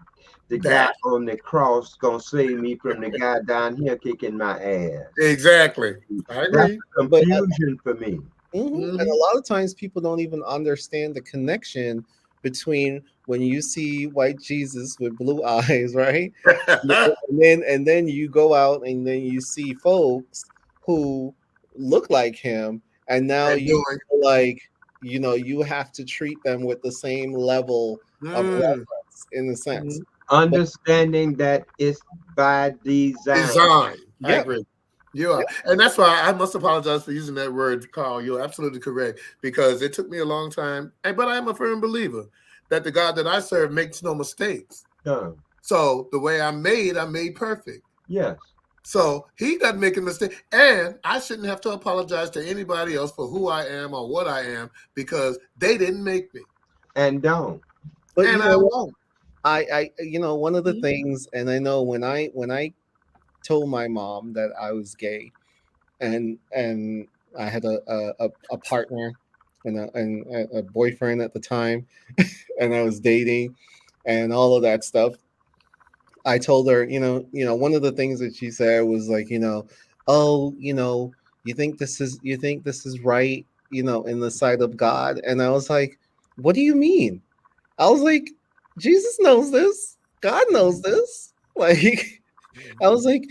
the guy on the cross gonna save me from the guy down here kicking my ass. Exactly. I agree. That's confusion for me. And a lot of times people don't even understand the connection between when you see white Jesus with blue eyes, right? and then you go out and then you see folks who look like him, and now you feel like you have to treat them with the same level of reverence in a sense. Understanding that it's by design. I agree. You are. And that's why I must apologize for using that word, Carl. You're absolutely correct, because it took me a long time. But I am a firm believer that the God that I serve makes no mistakes. No. So the way I'm made perfect. Yes. So he doesn't make a mistake. And I shouldn't have to apologize to anybody else for who I am or what I am, because they didn't make me. And don't. But and I won't. I one of the things, and I know when I told my mom that I was gay, and I had a partner and a boyfriend at the time, and I was dating, and all of that stuff. I told her, one of the things that she said was like, oh, you think this is right, in the sight of God, and I was like, what do you mean? I was like, Jesus knows this, God knows this, like. I was like,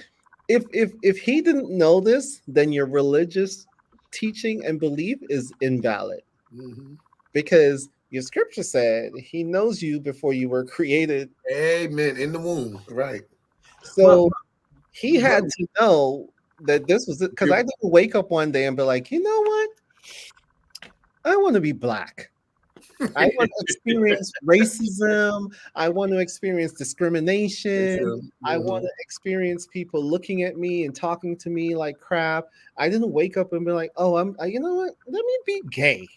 if he didn't know this, then your religious teaching and belief is invalid Mhm. because your scripture said he knows you before you were created. Amen. In the womb, right? Well, So he had to know that this was it. Because I didn't wake up one day and be like, you know what? I want to be black. I want to experience racism. I want to experience discrimination. I want Mhm. to experience people looking at me and talking to me like crap. I didn't wake up and be like, "Oh, you know what? Let me be gay."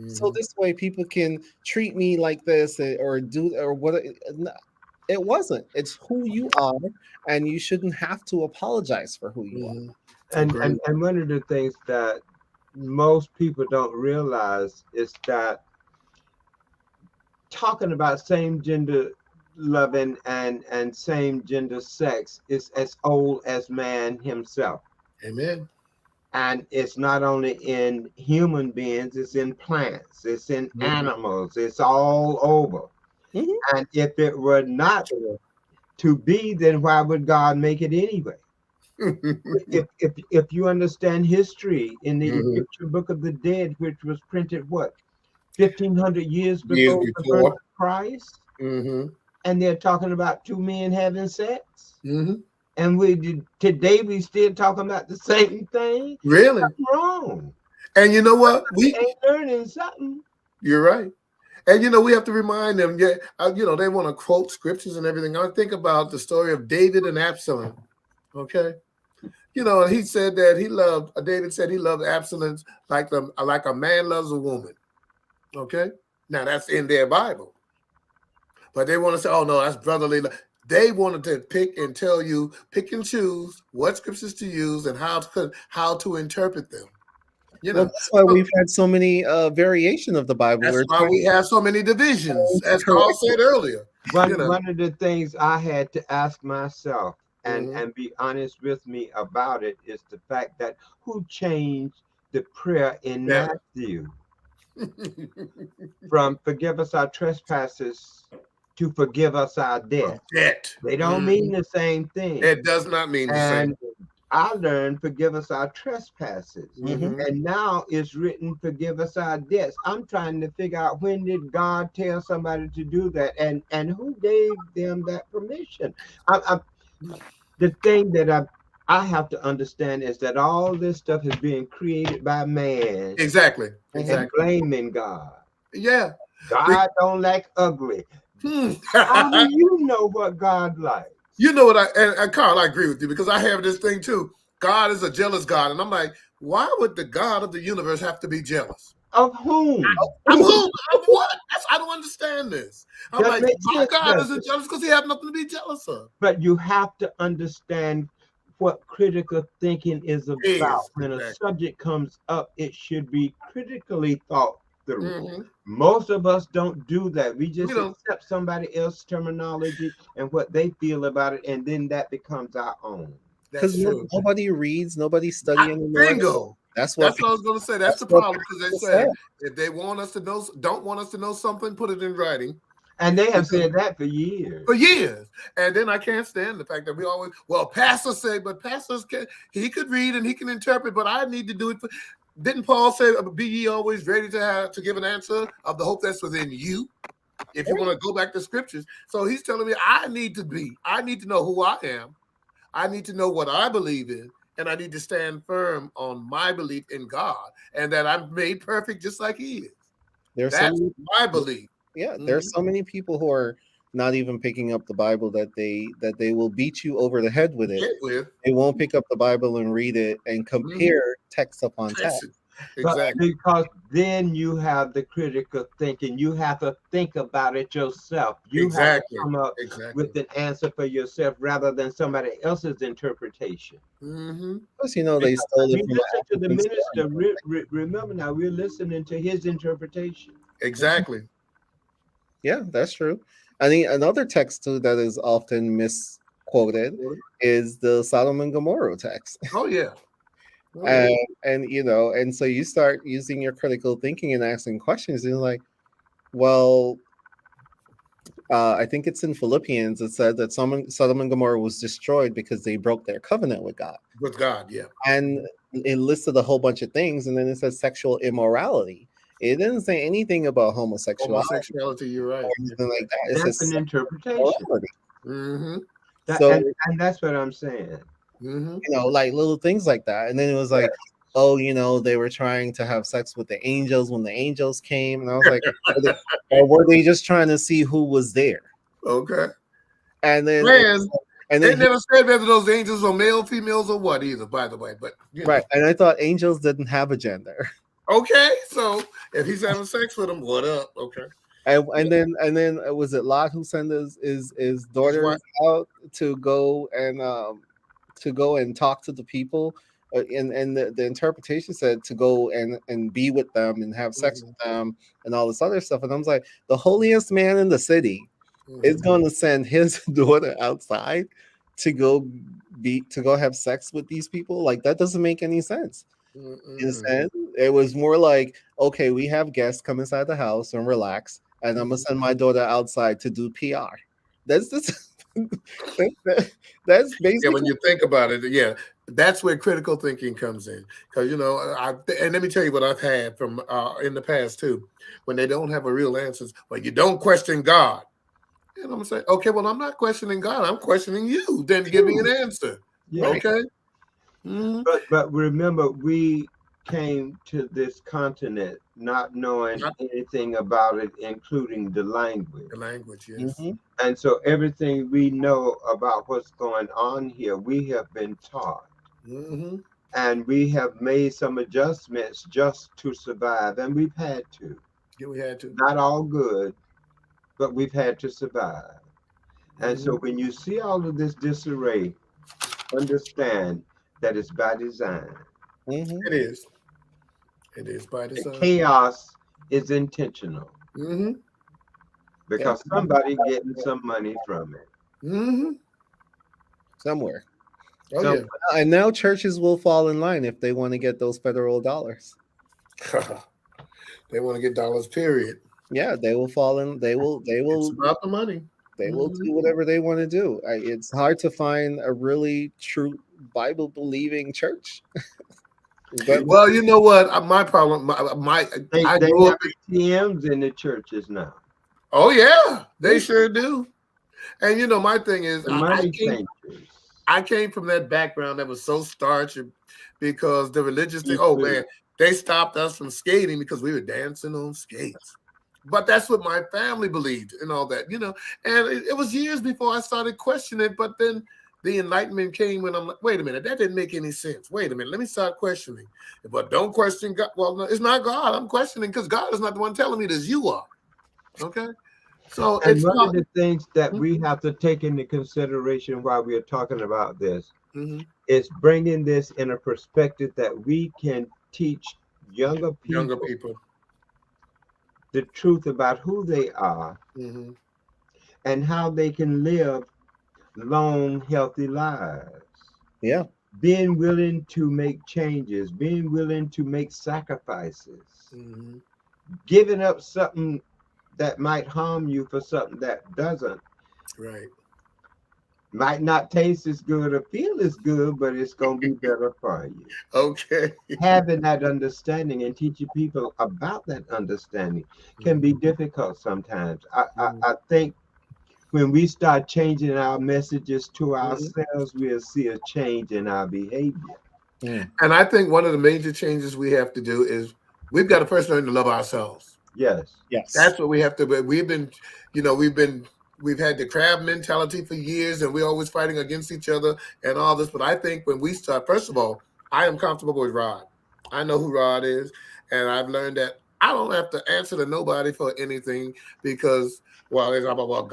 So Mhm. this way people can treat me like this or do or what it wasn't. It's who you are and you shouldn't have to apologize for who you are. Mhm. and, Agreed. and and one of the things that most people don't realize is that talking about same gender loving and same gender sex is as old as man himself. Amen. And it's not only in human beings, it's in plants, it's in Mhm. animals, it's all over. Mhm. And if it were not to be, then why would God make it anyway? If you understand history in the Mhm. Egyptian Book of the Dead, which was printed what 1500 years Years before the birth before. of Christ, Hmm. and they're talking about two men having sex, Hmm. and today we still talking about the same thing. Really. That's wrong. And you know what? They ain't learning something. You're right. And we have to remind them. Yeah, they want to quote scriptures and everything. I think about the story of David and Absalom. Okay, and he said that he loved. David said he loved Absalom like a man loves a woman. Okay, now that's in their Bible, but they want to say, "Oh no, that's brotherly." They wanted to pick and choose what scriptures to use and how to interpret them. You Well, know, that's why so we've had so many variation of the Bible. that's We're why trying we have so many divisions, to as Carl correct said it. earlier. One You know. one of the things I had to ask myself Mhm. and be honest with me about it is the fact that who changed the prayer in Yeah. Matthew from forgive us our trespasses to forgive us our Of debt. debt. They don't mean Mhm. the same thing. It does not mean the same And thing. I learned forgive us our trespasses. Mhm. Mhm. And now it's written forgive us our debts. I'm trying to figure out when did God tell somebody to do that and who gave them that permission. The thing that I have to understand is that all this stuff is being created by man Exactly. Mhm. and Exactly. blaming God. Yeah. Be- God don't like ugly. Hmm. How do you know what God likes? You know what and Carl, I agree with you because I have this thing too. God is a jealous God, and I'm like, why would the God of the universe have to be jealous? Of whom? Of who? Of what? I don't understand this. I'm Doesn't like, make my sense, God does isn't it? jealous because he had nothing to be jealous of. But you have to understand what critical thinking is about. Is When a exactly. subject comes up, it should be critically thought through. Hmm. Most of us don't do that. We We just don't. accept somebody else's terminology and what they feel about it, and then that becomes our own. That's Because true. nobody reads, nobody study anymore. Bingo. That's what That's what I was going to say. That's that's the what problem because they people say. said if they want us to know, don't want us to know something, put it in writing And they have because said that for years. for years. And then I can't stand the fact that we always, well, pastors say, but pastors can, he could read and he can interpret, but I need to do it. Didn't Paul say, "Be ye always ready to give an answer of the hope that's within you"? If you want to go back to scriptures, so he's telling me I need to know who I am. I need to know what I believe in, and I need to stand firm on my belief in God, and that I'm made perfect just like He is. There's so That's many, my belief. yeah, there's Mhm. so many people who are not even picking up the Bible that they will beat you over the head with it. Get with. They won't pick up the Bible and read it and Mhm. compare text upon That's text. it. Exactly. Because then you have the critical thinking. You have to think about it yourself. You have to Exactly. come up Exactly. with an answer for yourself rather than somebody else's interpretation. Mm-hmm. Plus, you know, they Because stole when it we from listen to the African minister, story. remember now, we're listening to his interpretation. Exactly. Yeah, that's true. I think another text too that is often misquoted is the Sodom and Gomorrah text. Oh yeah. Oh yeah. and and so you start using your critical thinking and asking questions, and you're like, well, I think it's in Philippians. It said that Sodom and Gomorrah was destroyed because they broke their covenant with God, With God, yeah. and it listed a whole bunch of things, and then it says sexual immorality. It didn't say anything about homosexuality Homosexuality, you're or right. anything like that. It That's says an sexual interpretation. immorality. Mm-hmm. So And that's what I'm saying. Mm-hmm. like little things like that. And then it was Yeah. like, oh, they were trying to have sex with the angels when the angels came, and I was like, or were they just trying to see who was there? Okay. And then Man, and they then never said whether those angels were male, females, or what either, by the way. But right, and I thought angels didn't have a gender. Okay, so if he's having sex with him, what up? Okay. And then was it Lot who sent his His daughters wife. out to go and talk to the people, and the interpretation said to go and be with them and have sex Mhm, with them and all this other stuff. And I was like, the holiest man in the city is mhm, going to send his daughter outside to go have sex with these people? Like, that doesn't make any sense. mhm, Instead, it was more like, okay, we have guests come inside the house and relax, and I'm gonna mhm. send my daughter outside to do PR. That's this. That's Yeah, when basically you think about it, yeah, that's where critical thinking comes in. Because and let me tell you what I've had from in the past too, when they don't have a real answers. Well, you don't question God, and I'm gonna say, okay, well, I'm not questioning God, I'm questioning you. Then give me an you, answer, Yeah. right. okay? Mhm. But remember, we came to this continent not knowing Not anything about it, including the language. the language, yes. Mhm. And so everything we know about what's going on here, we have been taught. Hmm. And we have made some adjustments just to survive. And we've had to. Yeah, we had to. Not all good, but we've had to survive. And so Hmm. when you see all of this disarray, understand that it's by design. Mhm. It is. It is by The design. chaos is intentional Hmm. Yeah, because somebody getting some money from it. Hmm. somewhere. Oh Some yeah. And now churches will fall in line if they want to get those federal dollars. They want to get dollars, period. Yeah, they will fall in. They will. They It's will. about the money. They will Mhm. do whatever they want to do. It's hard to find a really true Bible believing church. But Well, you know what? My problem, I they grew have up in, ATMs in the churches now. oh yeah, they sure do. And my thing is, The money changers. I came from that background that was so starchy because the religious thing. Me Oh too. man, they stopped us from skating because we were dancing on skates. But that's what my family believed and all that, And it was years before I started questioning it. But then the enlightenment came when I'm like, wait a minute, that didn't make any sense. Wait a minute, let me start questioning. But don't question God. Well, no, it's not God. I'm questioning because God is not the one telling me this. You are. Okay. So And it's one of not. the things that we have to take into consideration while we are talking about this Mhm. is bringing this in a perspective that we can teach younger Younger people people. the truth about who they are Hmm. and how they can live long, healthy lives. yeah, Being willing to make changes, being willing to make sacrifices, Hmm. giving up something that might harm you for something that doesn't. Right. Might not taste as good or feel as good, but it's going to be better for you. Okay. Having that understanding and teaching people about that understanding can be difficult sometimes. I think when we start changing our messages to Mhm. ourselves, we'll see a change in our behavior. mm, And I think one of the major changes we have to do is we've got to first learn to love ourselves. Yes. yes, That's what we have to. But we've had the crab mentality for years, and we're always fighting against each other and all this. But I think when we start, first of all, I am comfortable with Rod. I know who Rod is, and I've learned that I don't have to answer to nobody for anything because, well, it's about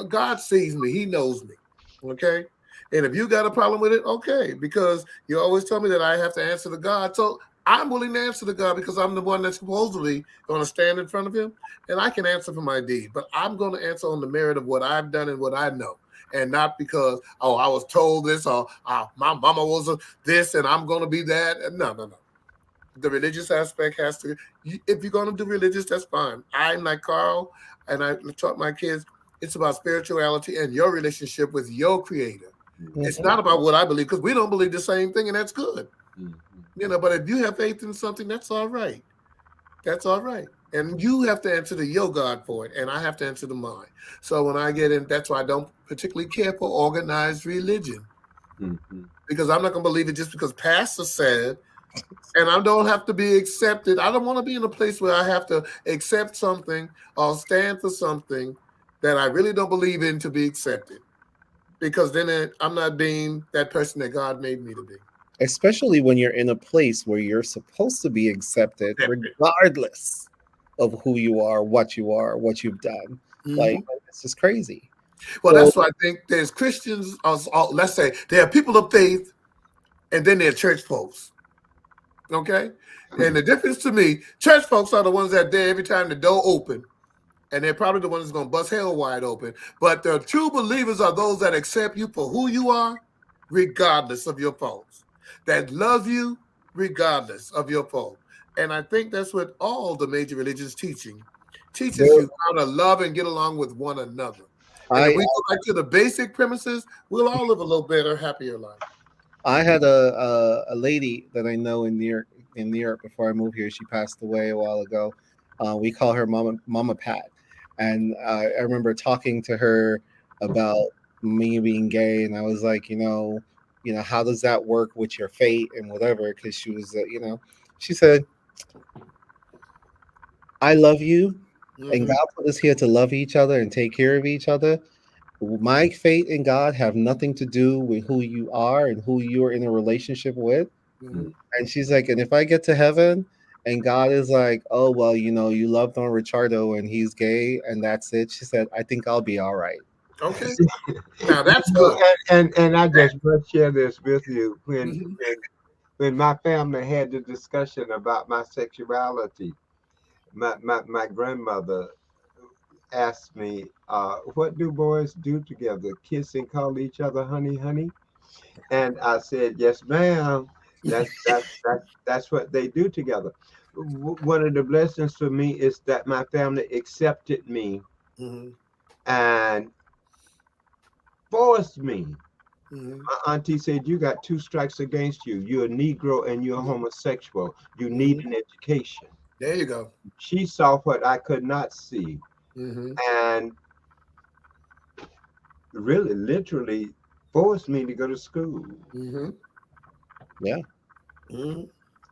God sees me, He knows me, okay. And if you got a problem with it, okay, because you always tell me that I have to answer to God, so I'm willing to answer to God because I'm the one that's supposedly going to stand in front of Him, and I can answer for my deed, but I'm going to answer on the merit of what I've done and what I know. And not because, oh, I was told this, or my mama was this, and I'm going to be that. No, no, no. The religious aspect has to, if you're going to do religious, that's fine. I'm like Carl, and I taught my kids, it's about spirituality and your relationship with your creator. It's not about what I believe, because we don't believe the same thing, and that's good. But if you have faith in something, that's all right. That's all right. And you have to answer to your God for it, and I have to answer to mine. So when I get in, that's why I don't particularly care for organized religion, because I'm not going to believe it just because pastor said, and I don't have to be accepted. I don't want to be in a place where I have to accept something or stand for something that I really don't believe in to be accepted, because then I'm not being that person that God made me to be. Especially when you're in a place where you're supposed to be accepted, regardless of who you are, what you've done. Like, it's just crazy. Well, that's why I think there's Christians, let's say there are people of faith, and then there are church folks. Okay? And the difference to me, church folks are the ones that are there every time the door open, and they're probably the ones that's going to bust hell wide open. But the true believers are those that accept you for who you are, regardless of your faults, that love you regardless of your fault. And I think that's what all the major religions teaches you how to love and get along with one another. And if we go back to the basic premises, we'll all live a little better, happier life. I had a lady that I know in New York before I moved here. She passed away a while ago. We call her Mama Pat, and I remember talking to her about me being gay, and I was like, how does that work with your fate and whatever? Because she was, she said, I love you, and God put us here to love each other and take care of each other. My fate and God have nothing to do with who you are and who you're in a relationship with. And she's like, and if I get to heaven and God is like, oh, well, you loved on Richardo and he's gay and that's it. She said, I think I'll be all right. Okay. Now that's good. And I just must share this with you. When my family had the discussion about my sexuality, my grandmother asked me, what do boys do together? Kiss and call each other honey, honey? And I said, yes, ma'am. That's what they do together. One of the blessings for me is that my family accepted me and forced me. My auntie said, you got 2 strikes against you. You're a Negro and you're homosexual. You need an education. There you go. She saw what I could not see. And really, literally forced me to go to school. Yeah.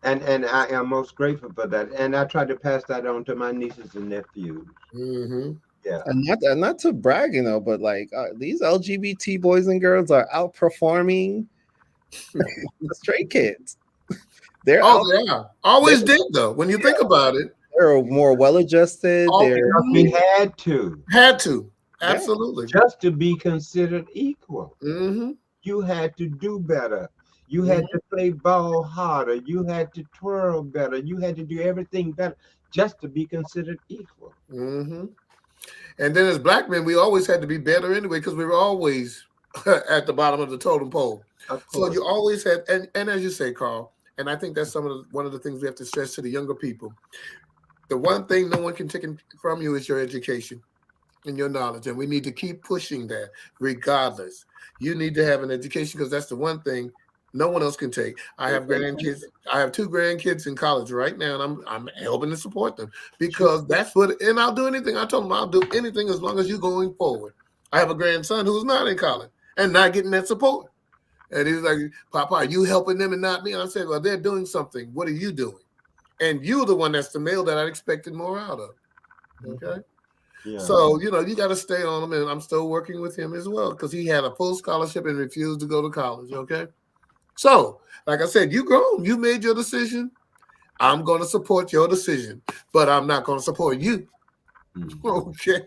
And I am most grateful for that. And I try to pass that on to my nieces and nephews. Yeah. And not to brag, but like these LGBT boys and girls are outperforming the straight kids. They always did though. When you think about it, they're more well-adjusted. We had to, absolutely, just to be considered equal. You had to do better. You had to play ball harder. You had to twirl better. You had to do everything better just to be considered equal. And then as black men, we always had to be better anyway, because we were always at the bottom of the totem pole. So you always had, and as you say, Carl, and I think that's one of the things we have to stress to the younger people. The one thing no one can take from you is your education and your knowledge. And we need to keep pushing that regardless. You need to have an education, because that's the one thing no one else can take. I have grandkids. I have 2 grandkids in college right now, and I'm helping to support them, because that's what, and I'll do anything. I told them I'll do anything as long as you're going forward. I have a grandson who's not in college and not getting that support. And he was like, Papa, are you helping them and not me? And I said, well, they're doing something. What are you doing? And you're the one that's the male that I expected more out of. Okay. Yeah. So, you got to stay on him. And I'm still working with him as well, because he had a full scholarship and refused to go to college. Okay. So, like I said, you grown. You made your decision. I'm going to support your decision, but I'm not going to support you. Okay.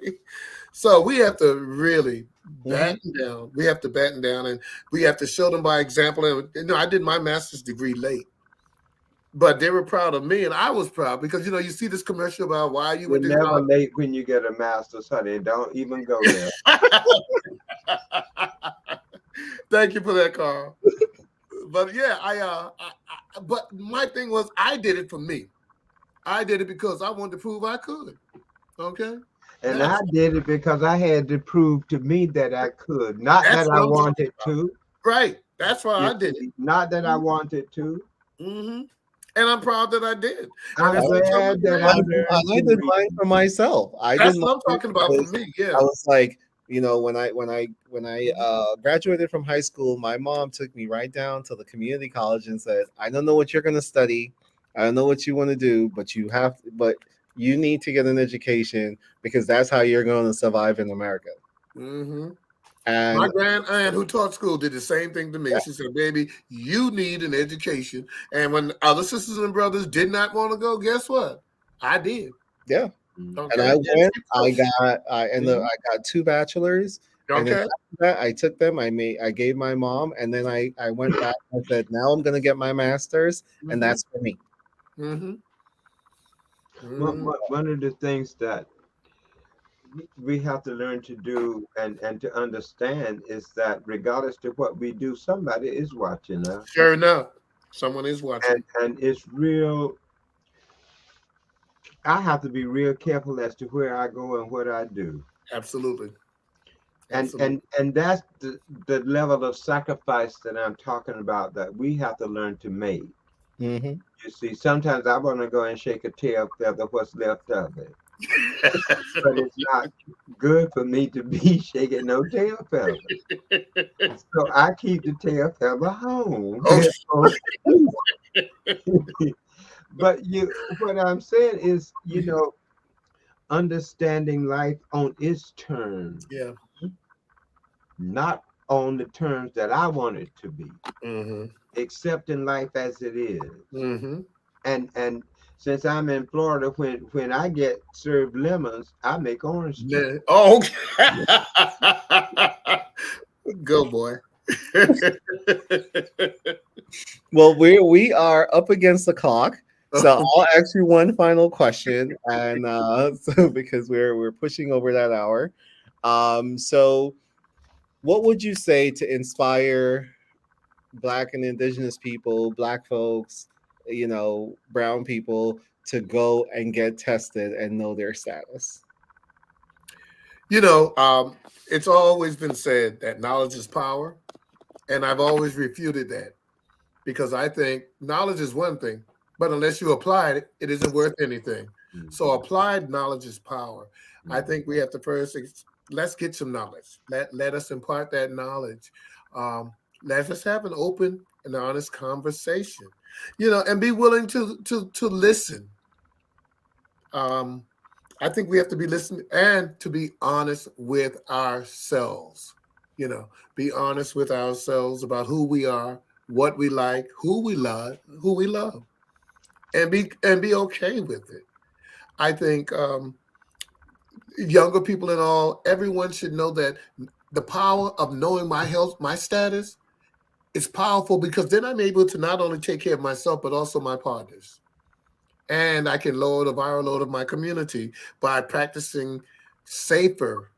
So we have to really batten down. We have to batten down, and we have to show them by example. And I did my master's degree late, but they were proud of me, and I was proud because you see this commercial about why you You're went to never college. late when you get a master's, honey. Don't even go there. Thank you for that, Carl. But yeah, but my thing was I did it for me. I did it because I wanted to prove I could. Okay. And I did it because I had to prove to me that I could, not That's that what I I'm talking wanted about. to. Right. That's why I did it. Not that I wanted to. Mm-hmm. And I'm proud that I did. I'm glad that I learned I did mine for myself. That's what I'm talking about for me. Yeah. I was like, when I graduated from high school, my mom took me right down to the community college and said, "I don't know what you're going to study. I don't know what you want to do, but you need to get an education because that's how you're going to survive in America." Mm-hmm. And my grand aunt who taught school did the same thing to me. She said, "Baby, you need an education." And when other sisters and brothers did not want to go, guess what? I did. Yeah. Okay. And I went. I got 2 bachelors. And then Okay. after that, I took them. I gave my mom, and then I went back. I said, "Now I'm going to get my master's, and that's for me." Mm-hmm. One of the things that we have to learn to do and to understand is that regardless to what we do, somebody is watching us. Sure enough, someone is watching. And it's real. I have to be real careful as to where I go and what I do. Absolutely. And that's the level of sacrifice that I'm talking about that we have to learn to make. Mm-hmm. You see, sometimes I want to go and shake a tail feather what's left of it. But it's not good for me to be shaking no tail feather. So I keep the tail feather home. Okay. But what I'm saying is, understanding life on its terms. Yeah. Not on the terms that I want it to be. Mm-hmm. Accepting life as it is. Mm-hmm. And since I'm in Florida, when I get served lemons, I make orange juice. Oh, okay. Go, boy. Well, we are up against the clock, so I'll ask you one final question, and so because we're pushing over that hour, so what would you say to inspire Black and Indigenous people, Black folks, brown people to go and get tested and know their status? It's always been said that knowledge is power, and I've always refuted that because I think knowledge is one thing, but unless you apply it, it isn't worth anything. Mm-hmm. So applied knowledge is power. Mm-hmm. I think we have to first let's get some knowledge. Let us impart that knowledge. Let us have an open and honest conversation, and be willing to listen. I think we have to be listening and to be honest with ourselves. Be honest with ourselves about who we are, what we like, who we love, and be okay with it. I think younger people and all, everyone should know that the power of knowing my health, my status, is powerful because then I'm able to not only take care of myself, but also my partners. And I can lower the viral load of my community by practicing safer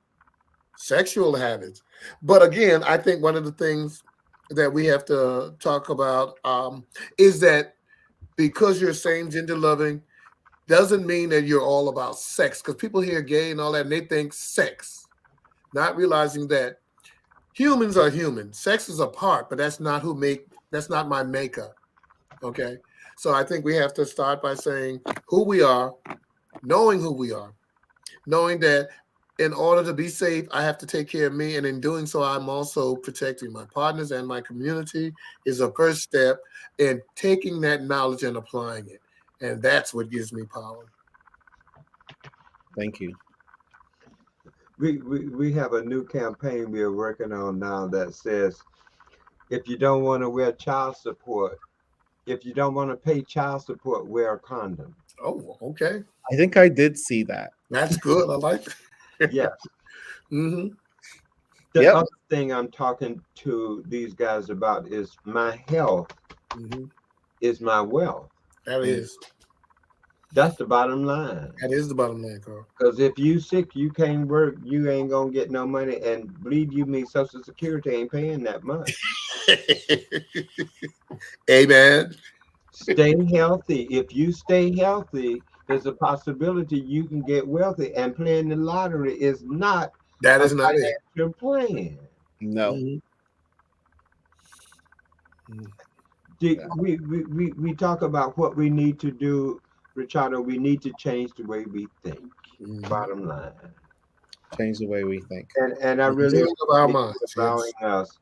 sexual habits. But again, I think one of the things that we have to talk about is that because you're same gender loving doesn't mean that you're all about sex. Because people hear gay and all that, and they think sex, not realizing that humans are human. Sex is a part, but that's not my makeup. Okay. So I think we have to start by saying who we are, knowing who we are, knowing that in order to be safe, I have to take care of me. And in doing so, I'm also protecting my partners and my community is a first step in taking that knowledge and applying it. And that's what gives me power. Thank you. We have a new campaign we are working on now that says, if you don't want to wear child support, If you don't want to pay child support, wear a condom. Oh, okay. I think I did see that. That's good. I like it. Yes. Mm-hmm. The Yep. other thing I'm talking to these guys about is my health Mm-hmm. is my wealth. That is. That's the bottom line. That is the bottom line, Carl. Because if you sick, you can't work, you ain't gonna get no money. And believe you me, Social Security ain't paying that much. Amen. Stay healthy. If you stay healthy, there's a possibility you can get wealthy. And playing the lottery is not That a is not it. financial plan. No. Mm-hmm. We talk about what we need to do, Richardo. We need to change the way we think. Mm-hmm. Bottom line. Change the way we think. And I really Renewing of our appreciate minds, you allowing us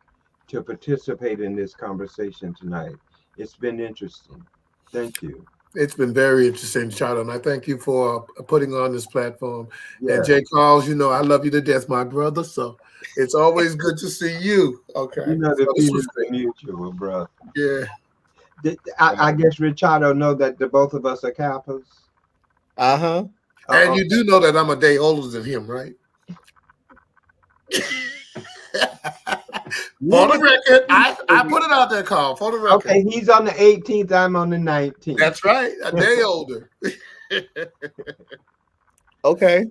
to participate in this conversation tonight. It's been interesting. Thank you. It's been very interesting, Charlotte, and I thank you for putting on this platform. Yeah. And Jay Carls, you know I love you to death, my brother. So it's always good to see you. Okay. You know the So this feelings was are mutual, bro. yeah. I guess Richardo know that the both of us are Kappas. Uh-huh. And you do know that I'm a day older than him, right? For the record, I put it out there, Carl. For the record. Okay, he's on the 18th. I'm on the 19th. That's right. A day older. Okay.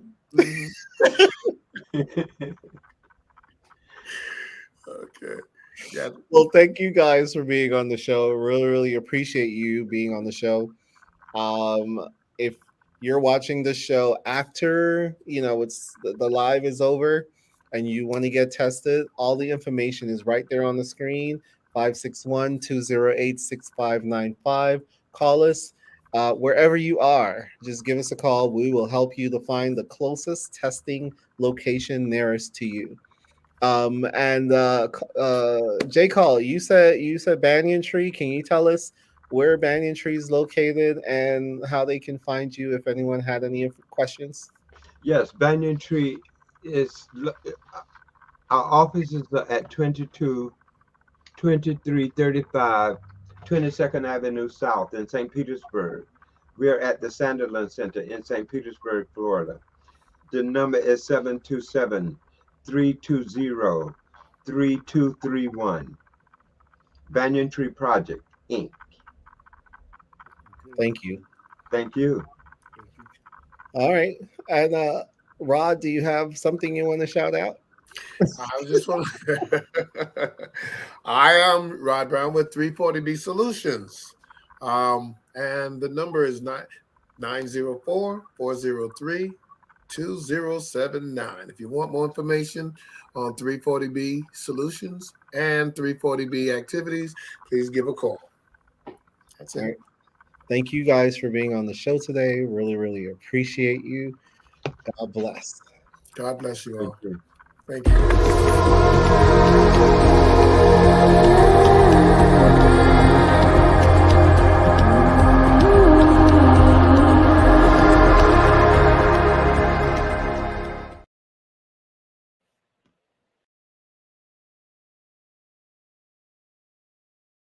Okay. Yeah. Well, thank you guys for being on the show. Really, really appreciate you being on the show. If you're watching this show after, it's the live is over and you want to get tested, all the information is right there on the screen. 561-208-6595. Call us wherever you are. Just give us a call. We will help you to find the closest testing location nearest to you. J. Call, you said Banyan Tree. Can you tell us where Banyan Tree is located and how they can find you if anyone had any questions? Yes, Banyan Tree is our office is at 2335 22nd Avenue South in St. Petersburg. We are at the Sanderland Center in St. Petersburg, Florida. The number is 727-320-3231. Banyan Tree Project, Inc. Thank you. Thank you. All right. And Rod, do you have something you want to shout out? I just want I am Rod Brown with 340B Solutions. And the number is 904-403-2079. If you want more information on 340B Solutions and 340B activities, please give a call. That's it. All right. Thank you guys for being on the show today. Really, really appreciate you. God bless. God bless you all. Thank you. Thank you.